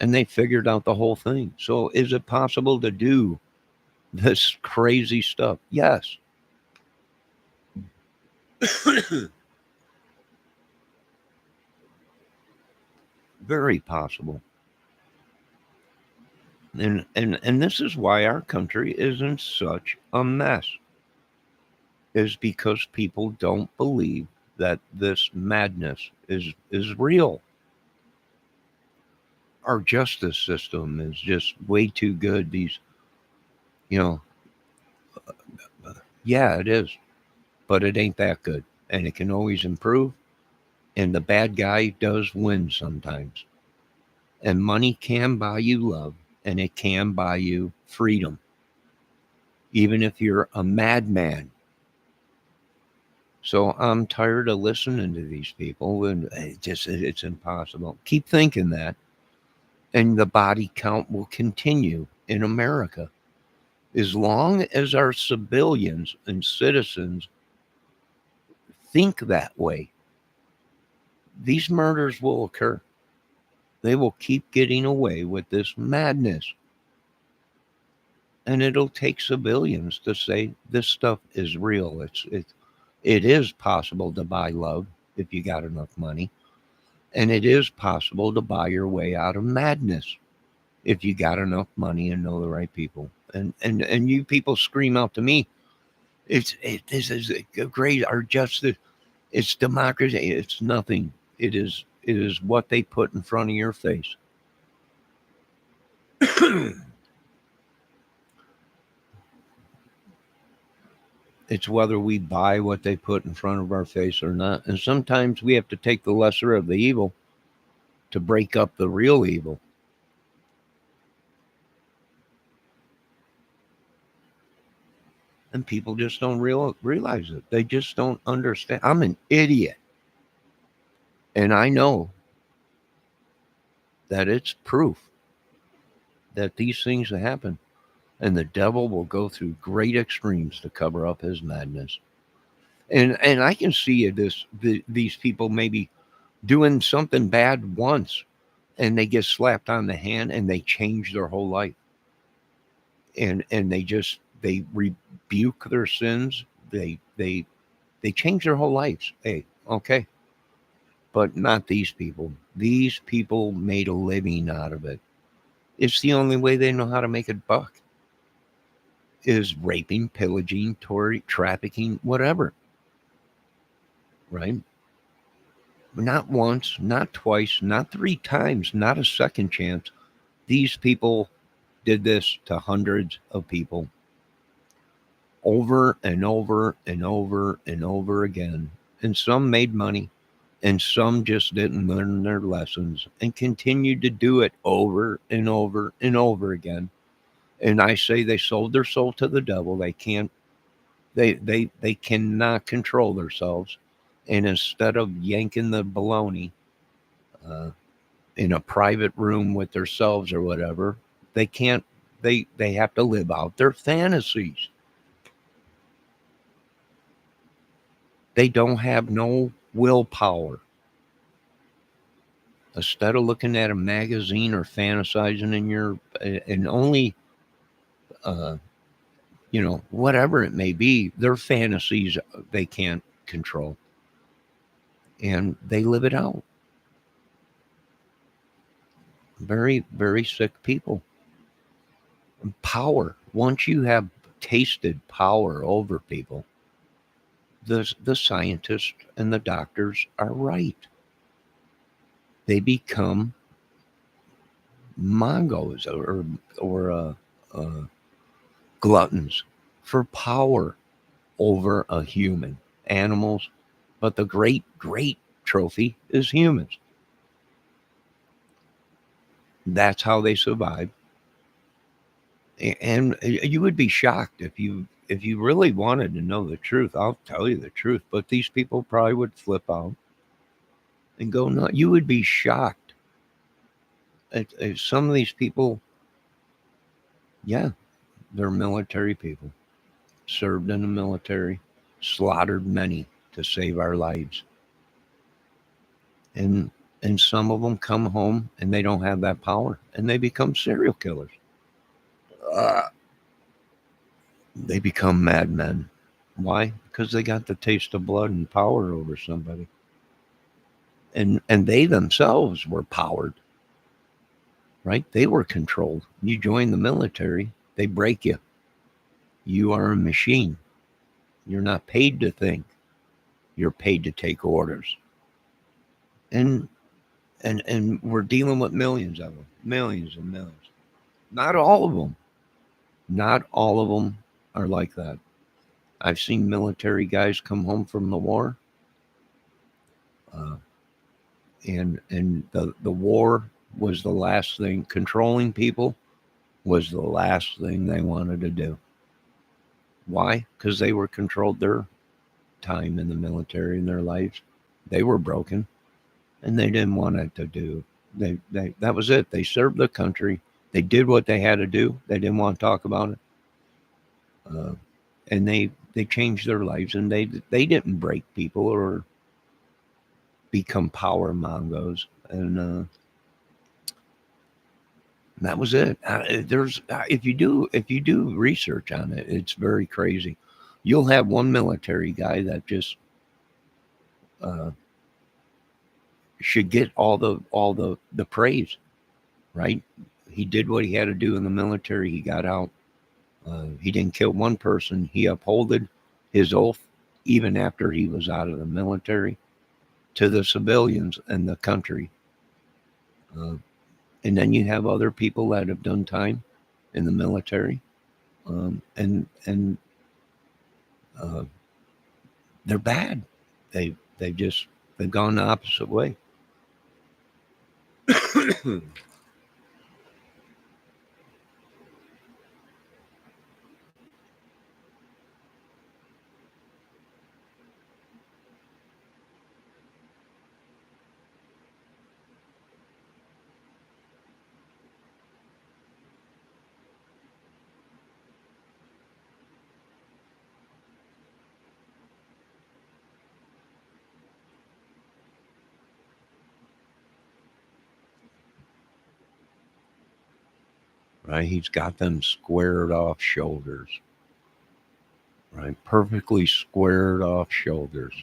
And they figured out the whole thing. So is it possible to do this crazy stuff? Yes. Very possible. And this is why our country is in such a mess, is because people don't believe that this madness is real. our justice system is just way too good. These, you know, yeah, it is, but it ain't that good, and it can always improve. And the bad guy does win sometimes. And money can buy you love, and it can buy you freedom, even if you're a madman. So I'm tired of listening to these people, and it's impossible. Keep thinking that, and the body count will continue in America as long as our civilians and citizens think that way. These murders will occur. They will keep getting away with this madness, and it'll take civilians to say this stuff is real. It is possible to buy love if you got enough money. And it is possible to buy your way out of madness if you got enough money and know the right people. And you people scream out to me, this is a great our justice, it's democracy, it's nothing. It is what they put in front of your face. It's whether we buy what they put in front of our face or not. And sometimes we have to take the lesser of the evil to break up the real evil. And people just don't realize it. They just don't understand. I'm an idiot. And I know that it's proof that these things happen. And the devil will go through great extremes to cover up his madness. And I can see these people maybe doing something bad once, and they get slapped on the hand and they change their whole life. And they rebuke their sins. They change their whole lives. Hey, okay. But not these people. These people made a living out of it. It's the only way they know how to make a buck is raping, pillaging, trafficking, whatever. Right? Not once, not twice, not three times, not a second chance. These people did this to hundreds of people over and over and over and over again. And some made money, and some just didn't learn their lessons and continued to do it over and over and over again. And I say they sold their soul to the devil. They can't, they cannot control themselves. And instead of yanking the baloney uh, in a private room with themselves or whatever, they can't. They have to live out their fantasies. They don't have no willpower. Instead of looking at a magazine or fantasizing in your and only uh, whatever it may be, their fantasies they can't control, and they live it out. Very, very sick people. Power. Once you have tasted power over people, the scientists and the doctors are right. They become mongos or gluttons for power over a human. Animals, but the great trophy is humans. That's how they survive. And you would be shocked if you really wanted to know the truth. I'll tell you the truth, but these people probably would flip out and go, no, you would be shocked at some of these people. Yeah, they're military people, served in the military, slaughtered many to save our lives. And some of them come home and they don't have that power and they become serial killers. They become madmen. Why? Because they got the taste of blood and power over somebody. And they themselves were powered, right? They were controlled. You join the military, they break you. You are a machine. You're not paid to think. You're paid to take orders. And And we're dealing with millions of them, millions and millions. Not all of them. Not all of them are like that. I've seen military guys come home from the war, uh, and the war was the last thing. Controlling people was the last thing they wanted to do. Why? Because they were controlled their time in the military in their lives. They were broken, and they didn't want it to do. They that was it. They served the country. They did what they had to do. They didn't want to talk about it, uh, and they changed their lives. And they didn't break people or become power mongos. And that was it. There's if you do research on it, it's very crazy. You'll have one military guy that just uh, should get all the praise, right? He did what he had to do in the military. He got out. He didn't kill one person. He upholded his oath even after he was out of the military to the civilians and the country. Uh, and then you have other people that have done time in the military, and uh, they're bad. They've just they've gone the opposite way. Right? He's got them squared off shoulders, right? Perfectly squared off shoulders.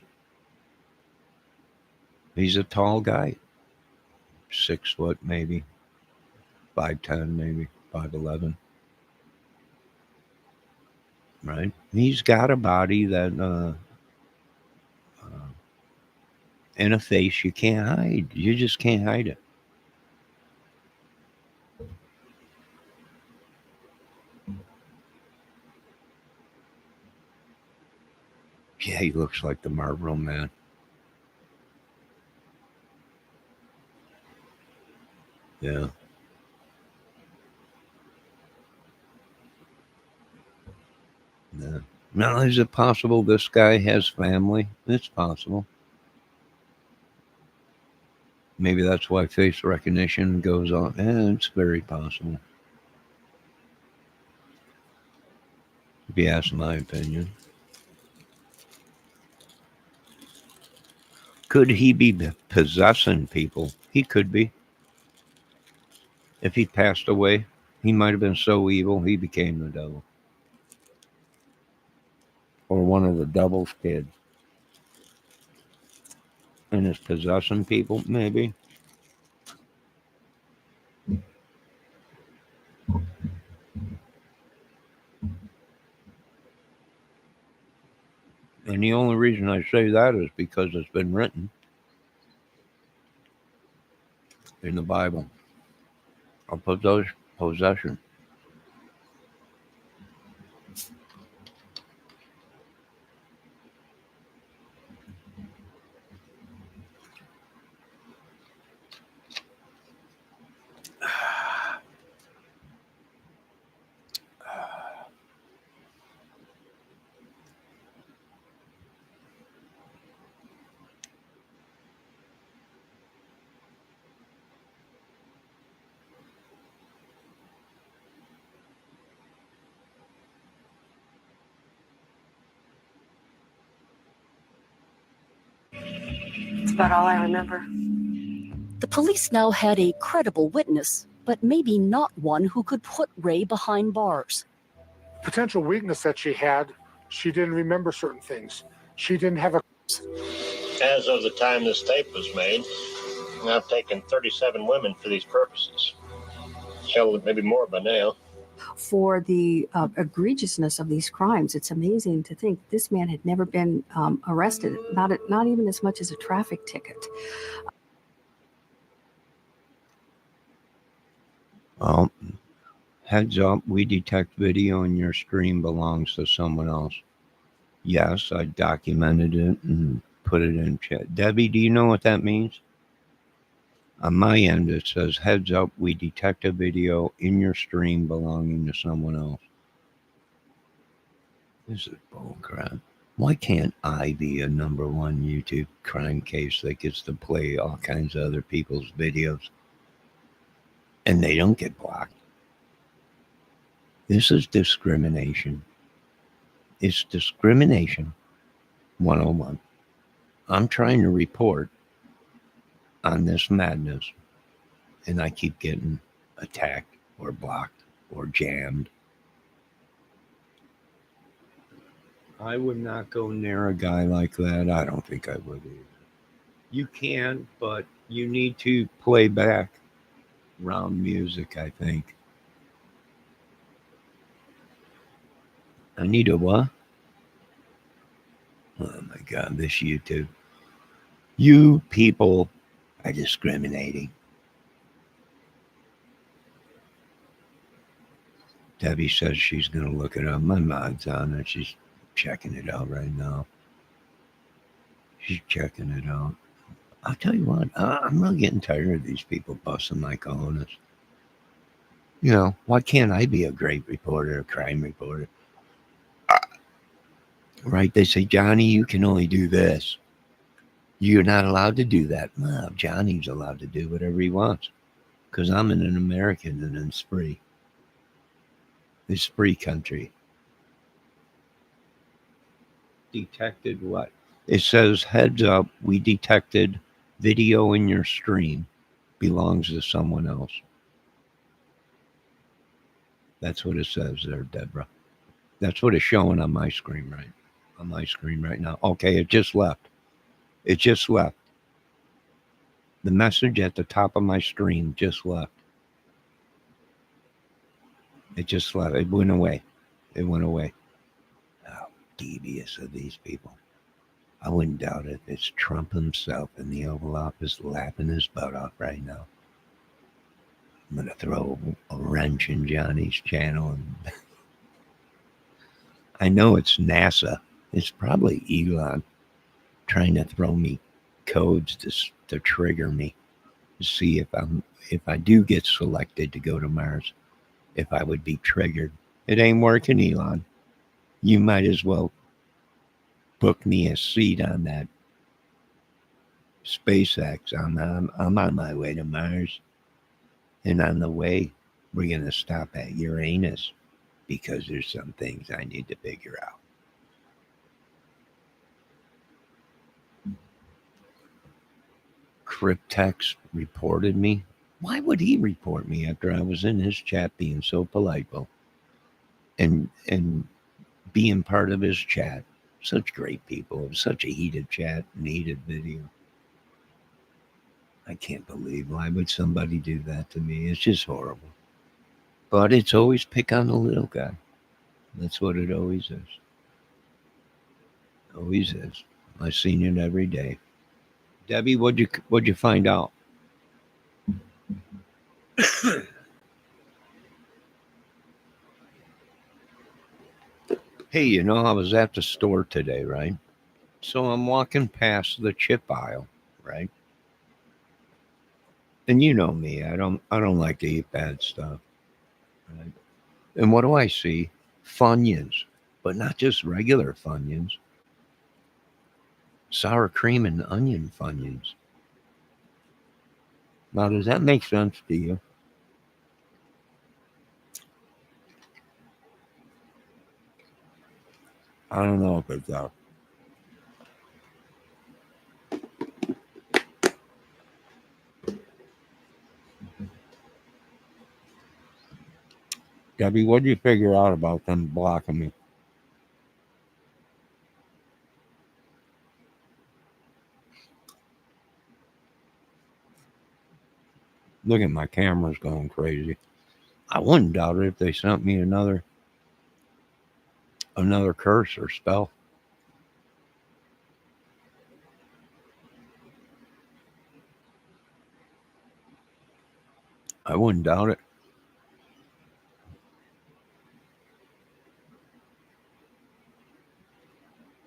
He's a tall guy, 6 foot maybe, 5'10", maybe 5'11", right? He's got a body that uh, and a face you can't hide. You just can't hide it. Yeah, he looks like the Marlboro Man. Yeah. Yeah. Now, is it possible this guy has family? It's possible. Maybe that's why face recognition goes on. It's very possible, if you ask my opinion. Could he be possessing people? He could be. If he passed away, he might have been so evil he became the devil. Or one of the devil's kids. And is possessing people, maybe. And the only reason I say that is because it's been written in the Bible. A possession. It's about all I remember. The police now had a credible witness, but maybe not one who could put Ray behind bars. Potential weakness that she had, she didn't remember certain things. She didn't have a... As of the time this tape was made, I've taken 37 women for these purposes. Hell, maybe more by now. For the egregiousness of these crimes, it's amazing to think this man had never been arrested, not even as much as a traffic ticket. Oh, heads up, we detect video in your stream belongs to someone else. Yes, I documented it and put it in chat. Debbie, do you know what that means? On my end, it says, heads up, we detect a video in your stream belonging to someone else. This is bullcrap. Why can't I be a #1 YouTube crime case that gets to play all kinds of other people's videos and they don't get blocked? This is discrimination. It's discrimination 101. I'm trying to report on this madness and I keep getting attacked or blocked or jammed. I would not go near a guy like that. I don't think I would either. You can, but you need to play back round music, I think. I need a what? Oh my God, this YouTube. You people are discriminating. Debbie says she's going to look it up. My mind's on it. She's checking it out right now. She's checking it out. I'll tell you what, I'm really getting tired of these people busting my cojones. You know, why can't I be a great reporter, a crime reporter? Right? They say, Johnny, you can only do this. You're not allowed to do that. Well, Johnny's allowed to do whatever he wants because I'm an American and it's free. It's free country. Detected what? It says, heads up, we detected video in your stream belongs to someone else. That's what it says there, Deborah. That's what it's showing on my screen right now. Okay, it just left. It just left. The message at the top of my stream just left. It just left. It went away. It went away. How devious are these people? I wouldn't doubt it. It's Trump himself in the Oval Office laughing his butt off right now. I'm going to throw a wrench in Johnny's channel. And I know it's NASA. It's probably Elon trying to throw me codes to trigger me to see if I do get selected to go to Mars, if I would be triggered. It ain't working, Elon. You might as well book me a seat on that SpaceX. I'm on my way to Mars. And on the way, we're going to stop at Uranus because there's some things I need to figure out. Cryptex reported me. Why would he report me after I was in his chat being so polite and being part of his chat? Such great people. It was such a heated chat and heated video. I can't believe why would somebody do that to me. It's just horrible. But it's always pick on the little guy. That's what it always is. Always is. I've seen it every day. Debbie, what'd you find out? Hey, you know, I was at the store today, right? So I'm walking past the chip aisle, right? And you know me, I don't like to eat bad stuff. Right? And what do I see? Funyuns, but not just regular Funyuns. Sour cream and onion Funyuns. Now, does that make sense to you? I don't know if it does. Debbie, what did you figure out about them blocking me? Look at my camera's going crazy. I wouldn't doubt it if they sent me another curse or spell. I wouldn't doubt it.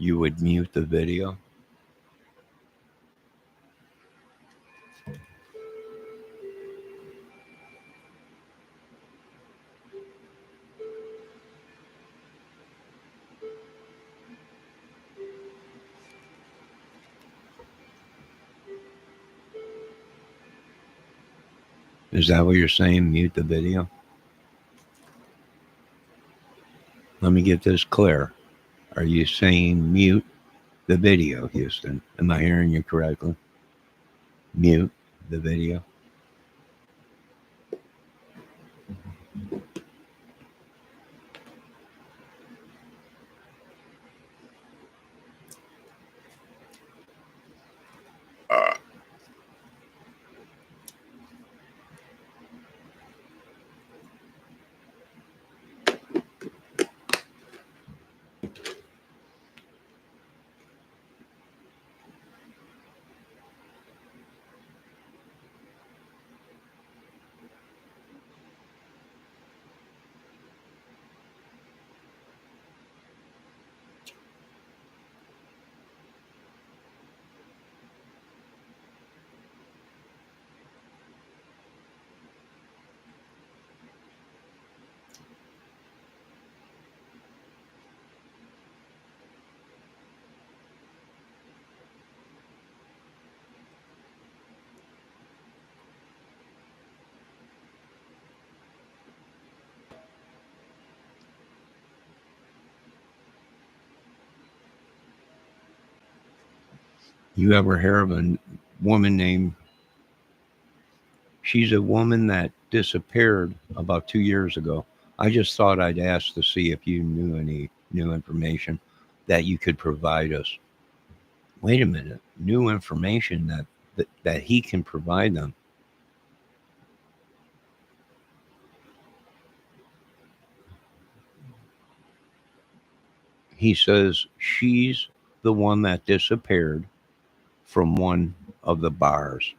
you would mute the video? Is that what you're saying? Mute the video? Let me get this clear. Are you saying mute the video, Houston? Am I hearing you correctly? Mute the video? You ever hear of a woman named, she's a woman that disappeared about 2 years ago. I just thought I'd ask to see if you knew any new information that you could provide us. Wait a minute, new information that he can provide them. He says she's the one that disappeared from one of the bars.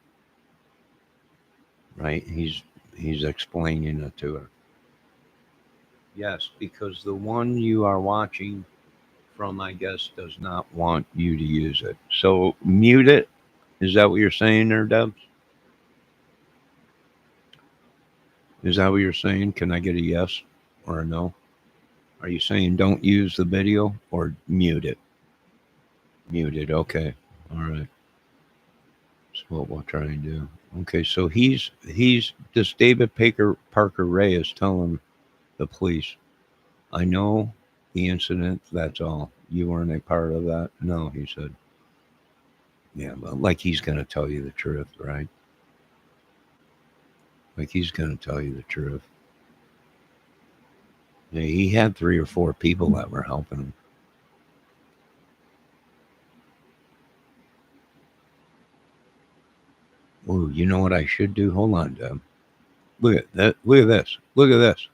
Right? He's explaining it to her. Yes, because the one you are watching from, I guess, does not want you to use it. So mute it. Is that what you're saying there, Debs? Is that what you're saying? Can I get a yes or a no? Are you saying don't use the video or mute it? Mute it. Okay. All right. That's what we'll try and do. Okay. So he's this David Parker Ray is telling the police, I know the incident. That's all. You weren't a part of that. No, he said. Yeah, but like he's going to tell you the truth, right? Like he's going to tell you the truth. Yeah, he had 3 or 4 people that were helping him. Oh, you know what I should do? Hold on, Deb. Look at that. Look at this. Look at this.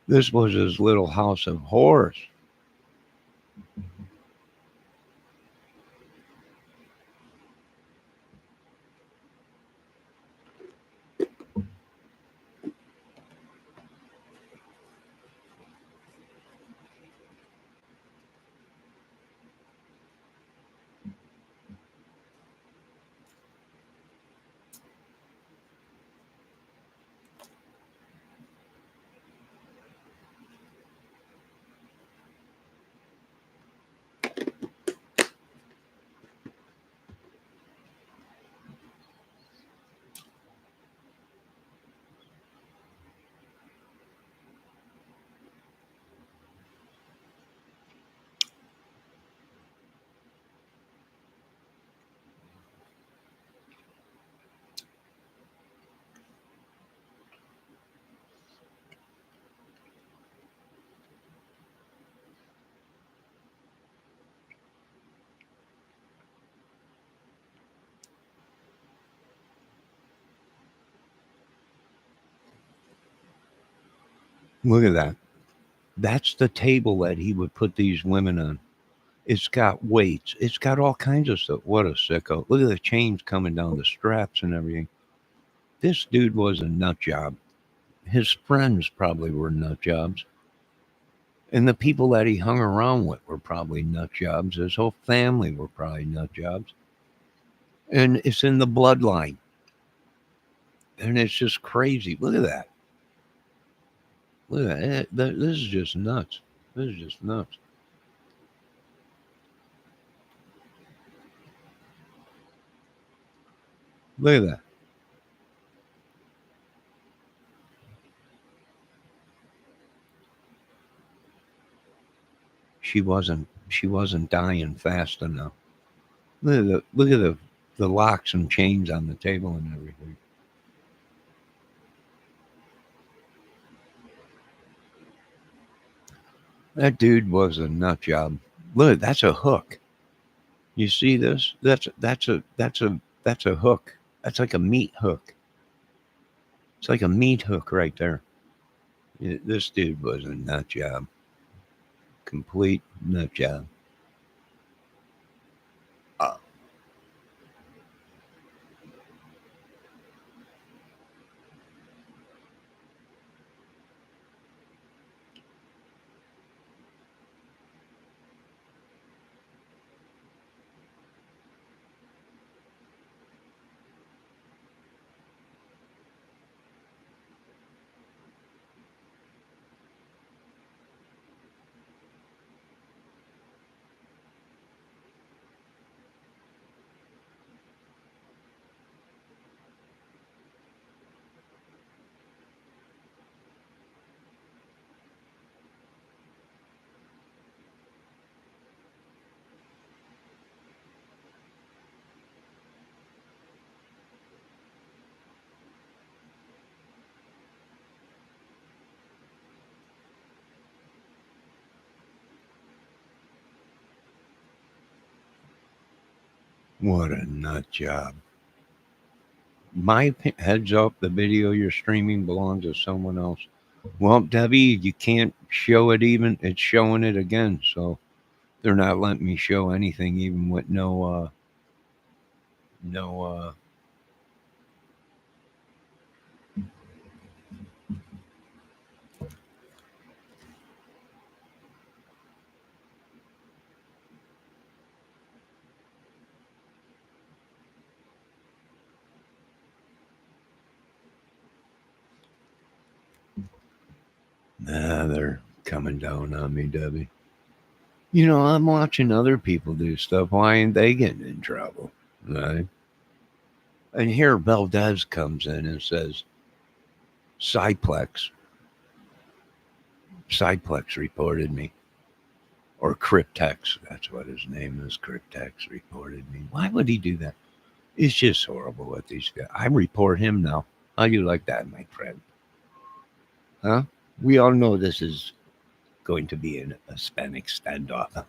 This was his little house of horrors. Look at that. That's the table that he would put these women on. It's got weights. It's got all kinds of stuff. What a sicko. Look at the chains coming down, the straps and everything. This dude was a nut job. His friends probably were nut jobs. And the people that he hung around with were probably nut jobs. His whole family were probably nut jobs. And it's in the bloodline. And it's just crazy. Look at that. Look at that. This is just nuts. This is just nuts. Look at that. She wasn't dying fast enough. Look at the locks and chains on the table and everything. That dude was a nut job. Look, that's a hook. You see this? That's a hook. That's like a meat hook. It's like a meat hook right there. This dude was a nut job. Complete nut job. Uh, what a nut job. Heads up, the video you're streaming belongs to someone else. Well, Debbie, you can't show it even. It's showing it again. So they're not letting me show anything even with no. Nah, they're coming down on me, Debbie. I'm watching other people do stuff. Why ain't they getting in trouble? Right? And here Valdez comes in and says, Cyplex. Cyplex reported me. Or Cryptex. That's what his name is. Cryptex reported me. Why would he do that? It's just horrible what these guys. I report him now. How you like that, my friend? Huh? We all know this is going to be a Hispanic standoff.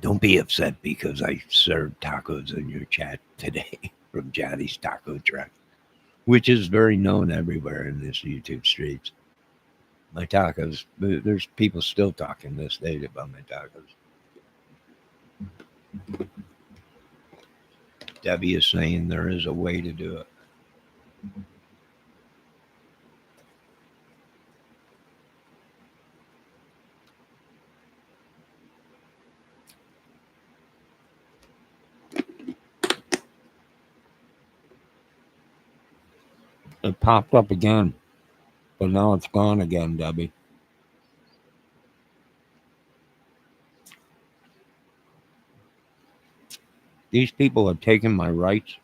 Don't be upset because I served tacos in your chat today from Johnny's Taco Truck, which is very known everywhere in this YouTube streets. My tacos, there's people still talking this day about my tacos. Debbie is saying there is a way to do it. It popped up again, but now it's gone again, Debbie. These people have taken my rights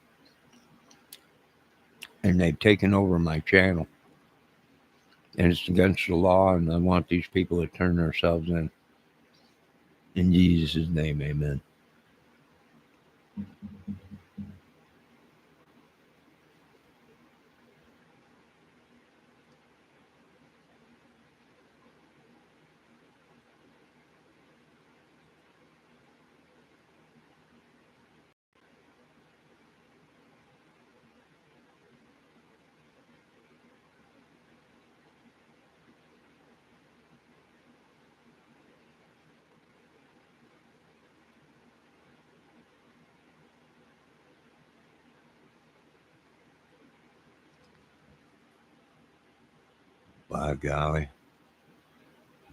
and they've taken over my channel. And it's against the law, and I want these people to turn themselves in. In Jesus' name, amen. By golly.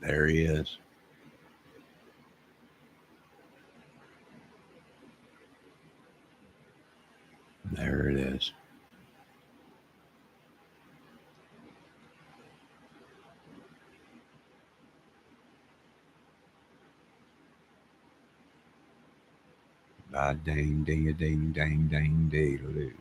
There he is. There it is. Ah, dang, ding, a ding, dang, dang, ding.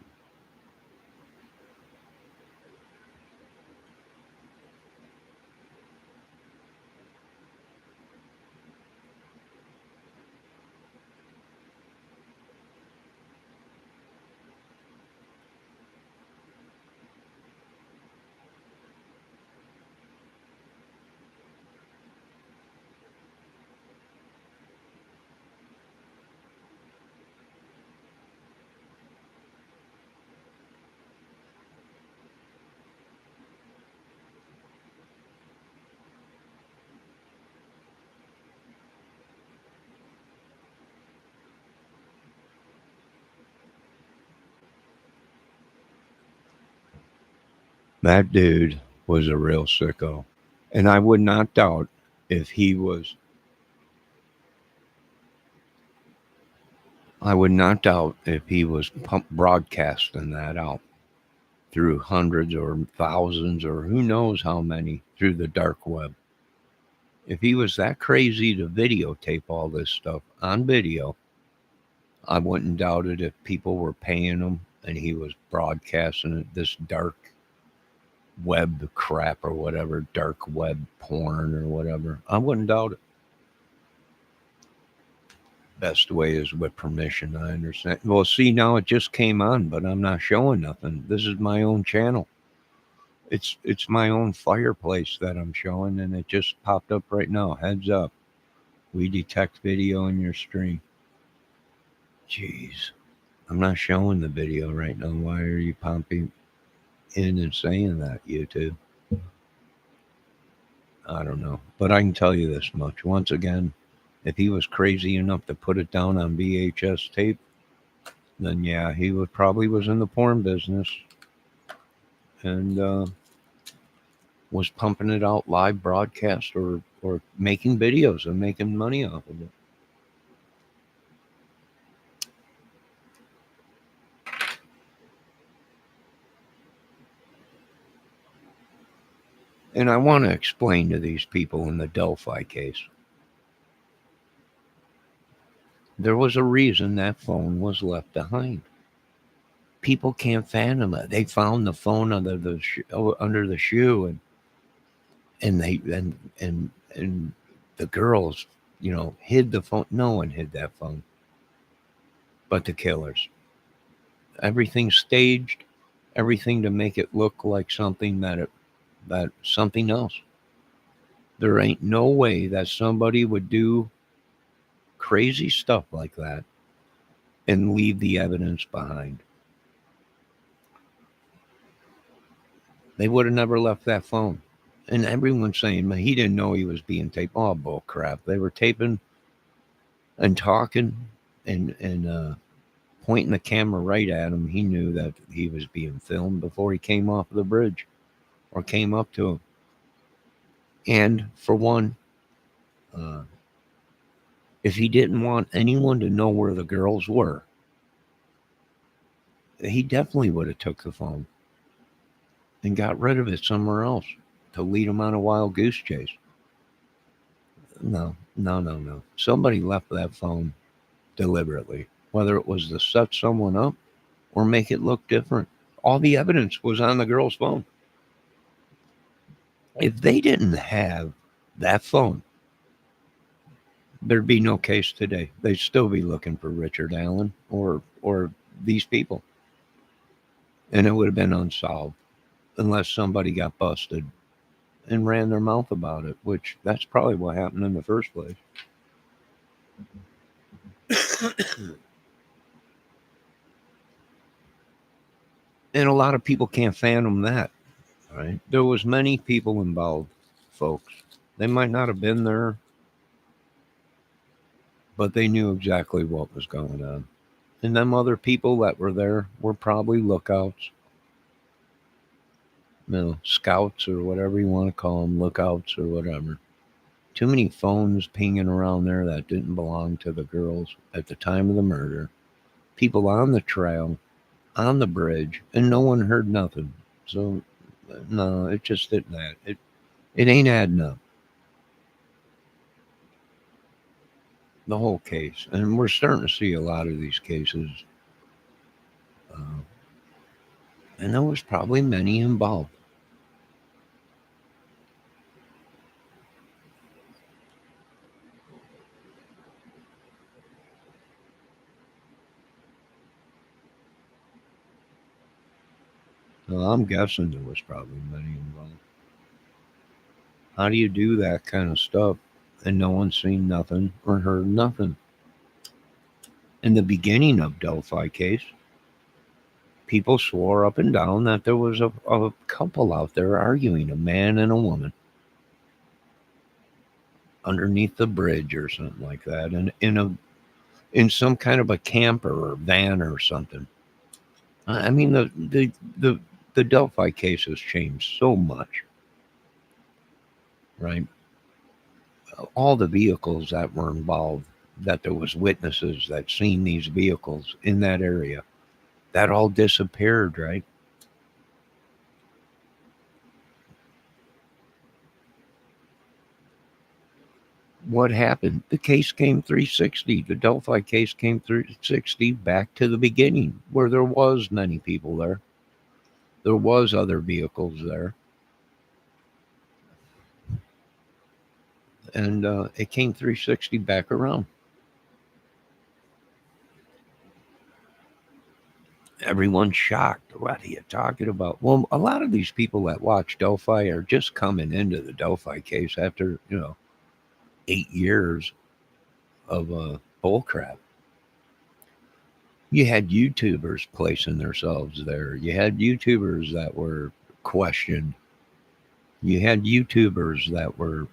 That dude was a real sicko. And I would not doubt if he was, I would not doubt if he was broadcasting that out through hundreds or thousands or who knows how many through the dark web. If he was that crazy to videotape all this stuff on video, I wouldn't doubt it if people were paying him and he was broadcasting it, this dark web crap or whatever, dark web porn or whatever. I wouldn't doubt it. Best way is with permission, I understand. Well, see, now it just came on, but I'm not showing nothing. This is my own channel. It's my own fireplace that I'm showing, and it just popped up right now. Heads up. We detect video in your stream. Jeez. I'm not showing the video right now. Why are you pumping in and saying that, YouTube? I don't know. But I can tell you this much. Once again, if he was crazy enough to put it down on VHS tape, then yeah, he would probably was in the porn business and was pumping it out live broadcast or making videos and making money off of it. And I want to explain to these people in the Delphi case. There was a reason that phone was left behind. People can't fathom it. They found the phone under the shoe, and the girls, hid the phone. No one hid that phone, but the killers. Everything staged, everything to make it look like something that something else. There ain't no way that somebody would do crazy stuff like that and leave the evidence behind. They would have never left that phone. And everyone's saying, man, he didn't know he was being taped. Oh, bull crap. They were taping and talking and pointing the camera right at him. He knew that he was being filmed before he came off the bridge or came up to him. And for one, if he didn't want anyone to know where the girls were, he definitely would have took the phone and got rid of it somewhere else to lead them on a wild goose chase. No. Somebody left that phone deliberately, whether it was to set someone up or make it look different. All the evidence was on the girl's phone. If they didn't have that phone, there'd be no case today. They'd still be looking for Richard Allen or these people. And it would have been unsolved unless somebody got busted and ran their mouth about it, which that's probably what happened in the first place. And a lot of people can't fathom that, right? There was many people involved, folks. They might not have been there, but they knew exactly what was going on. And them other people that were there were probably lookouts, scouts or whatever you want to call them, lookouts or whatever. Too many phones pinging around there that didn't belong to the girls at the time of the murder. People on the trail, on the bridge, and no one heard nothing. So, no, it just didn't add. It ain't adding up. The whole case, and we're starting to see a lot of these cases, uh, and there was probably many involved. Well, I'm guessing there was probably many involved. How do you do that kind of stuff and no one's seen nothing or heard nothing? In the beginning of Delphi case, people swore up and down that there was a couple out there arguing, a man and a woman, underneath the bridge or something like that, and in some kind of a camper or van or something. I mean, the Delphi case has changed so much, right? All the vehicles that were involved, that there was witnesses that seen these vehicles in that area, that all disappeared, right? What happened? The case came 360. The Delphi case came 360 back to the beginning, where there was many people there. There was other vehicles there, and it came 360 back around. Everyone's shocked. What are you talking about? Well, a lot of these people that watch Delphi are just coming into the Delphi case after 8 years of bullcrap. You had YouTubers placing themselves there. You had YouTubers that were questioned. You had YouTubers that were,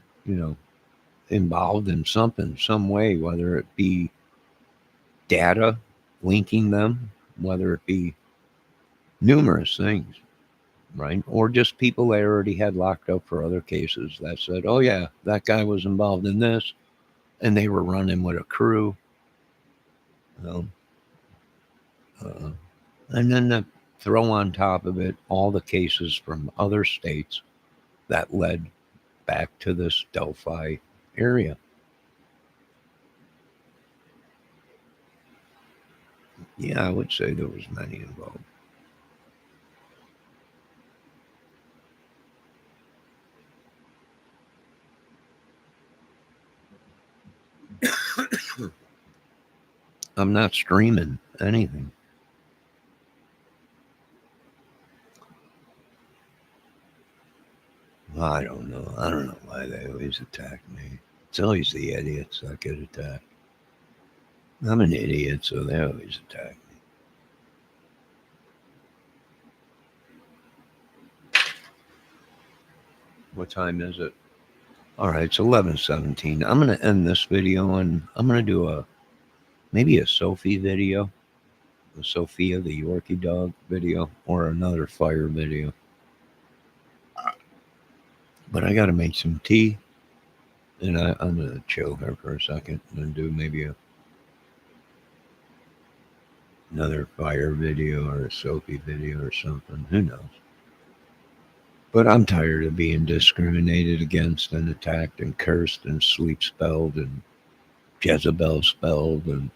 involved in something, some way, whether it be data linking them, whether it be numerous things, right? Or just people they already had locked up for other cases that said, oh, yeah, that guy was involved in this, and they were running with a crew. Uh, and then throw on top of it all the cases from other states that led back to this Delphi area. Yeah, I would say there was many involved. I'm not streaming anything. I don't know. I don't know why they always attack me. It's always the idiots that get attacked. I'm an idiot, so they always attack me. What time is it? All right, it's 11:17. I'm going to end this video, and I'm going to do maybe a Sophie video, a Sophia the Yorkie dog video, or another fire video. But I got to make some tea, and I'm going to chill here for a second and do maybe another fire video or a Sophie video or something. Who knows? But I'm tired of being discriminated against and attacked and cursed and sleep spelled and Jezebel spelled. And,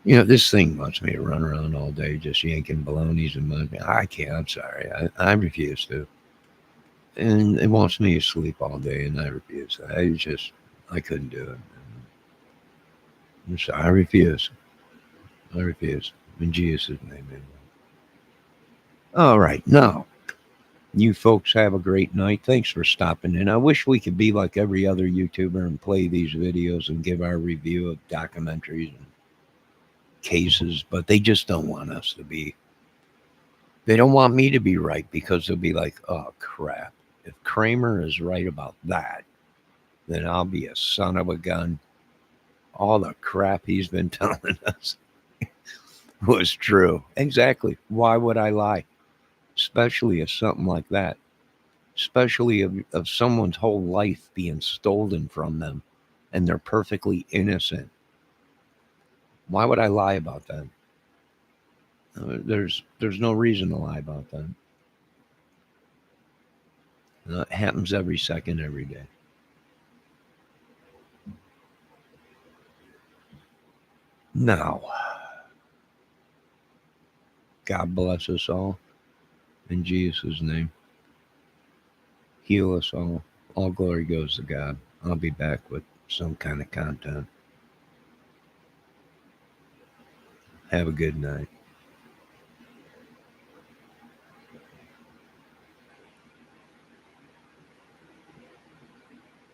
this thing wants me to run around all day just yanking balonies and mud. I can't. I'm sorry. I refuse to. And it wants me to sleep all day, and I refuse. I couldn't do it. I'm sorry. I refuse. I refuse. In Jesus' name, amen. All right. Now, you folks have a great night. Thanks for stopping in. I wish we could be like every other YouTuber and play these videos and give our review of documentaries and cases, but they just don't want us to be. They don't want me to be right because they'll be like, oh, crap. If Kramer is right about that, then I'll be a son of a gun. All the crap he's been telling us was true. Exactly. Why would I lie? Especially if something like that especially of someone's whole life being stolen from them and they're perfectly innocent. Why would I lie about that? There's no reason to lie about that. It happens every second, every day. Now, God bless us all in Jesus' name. Heal us all. All glory goes to God. I'll be back with some kind of content. Have a good night.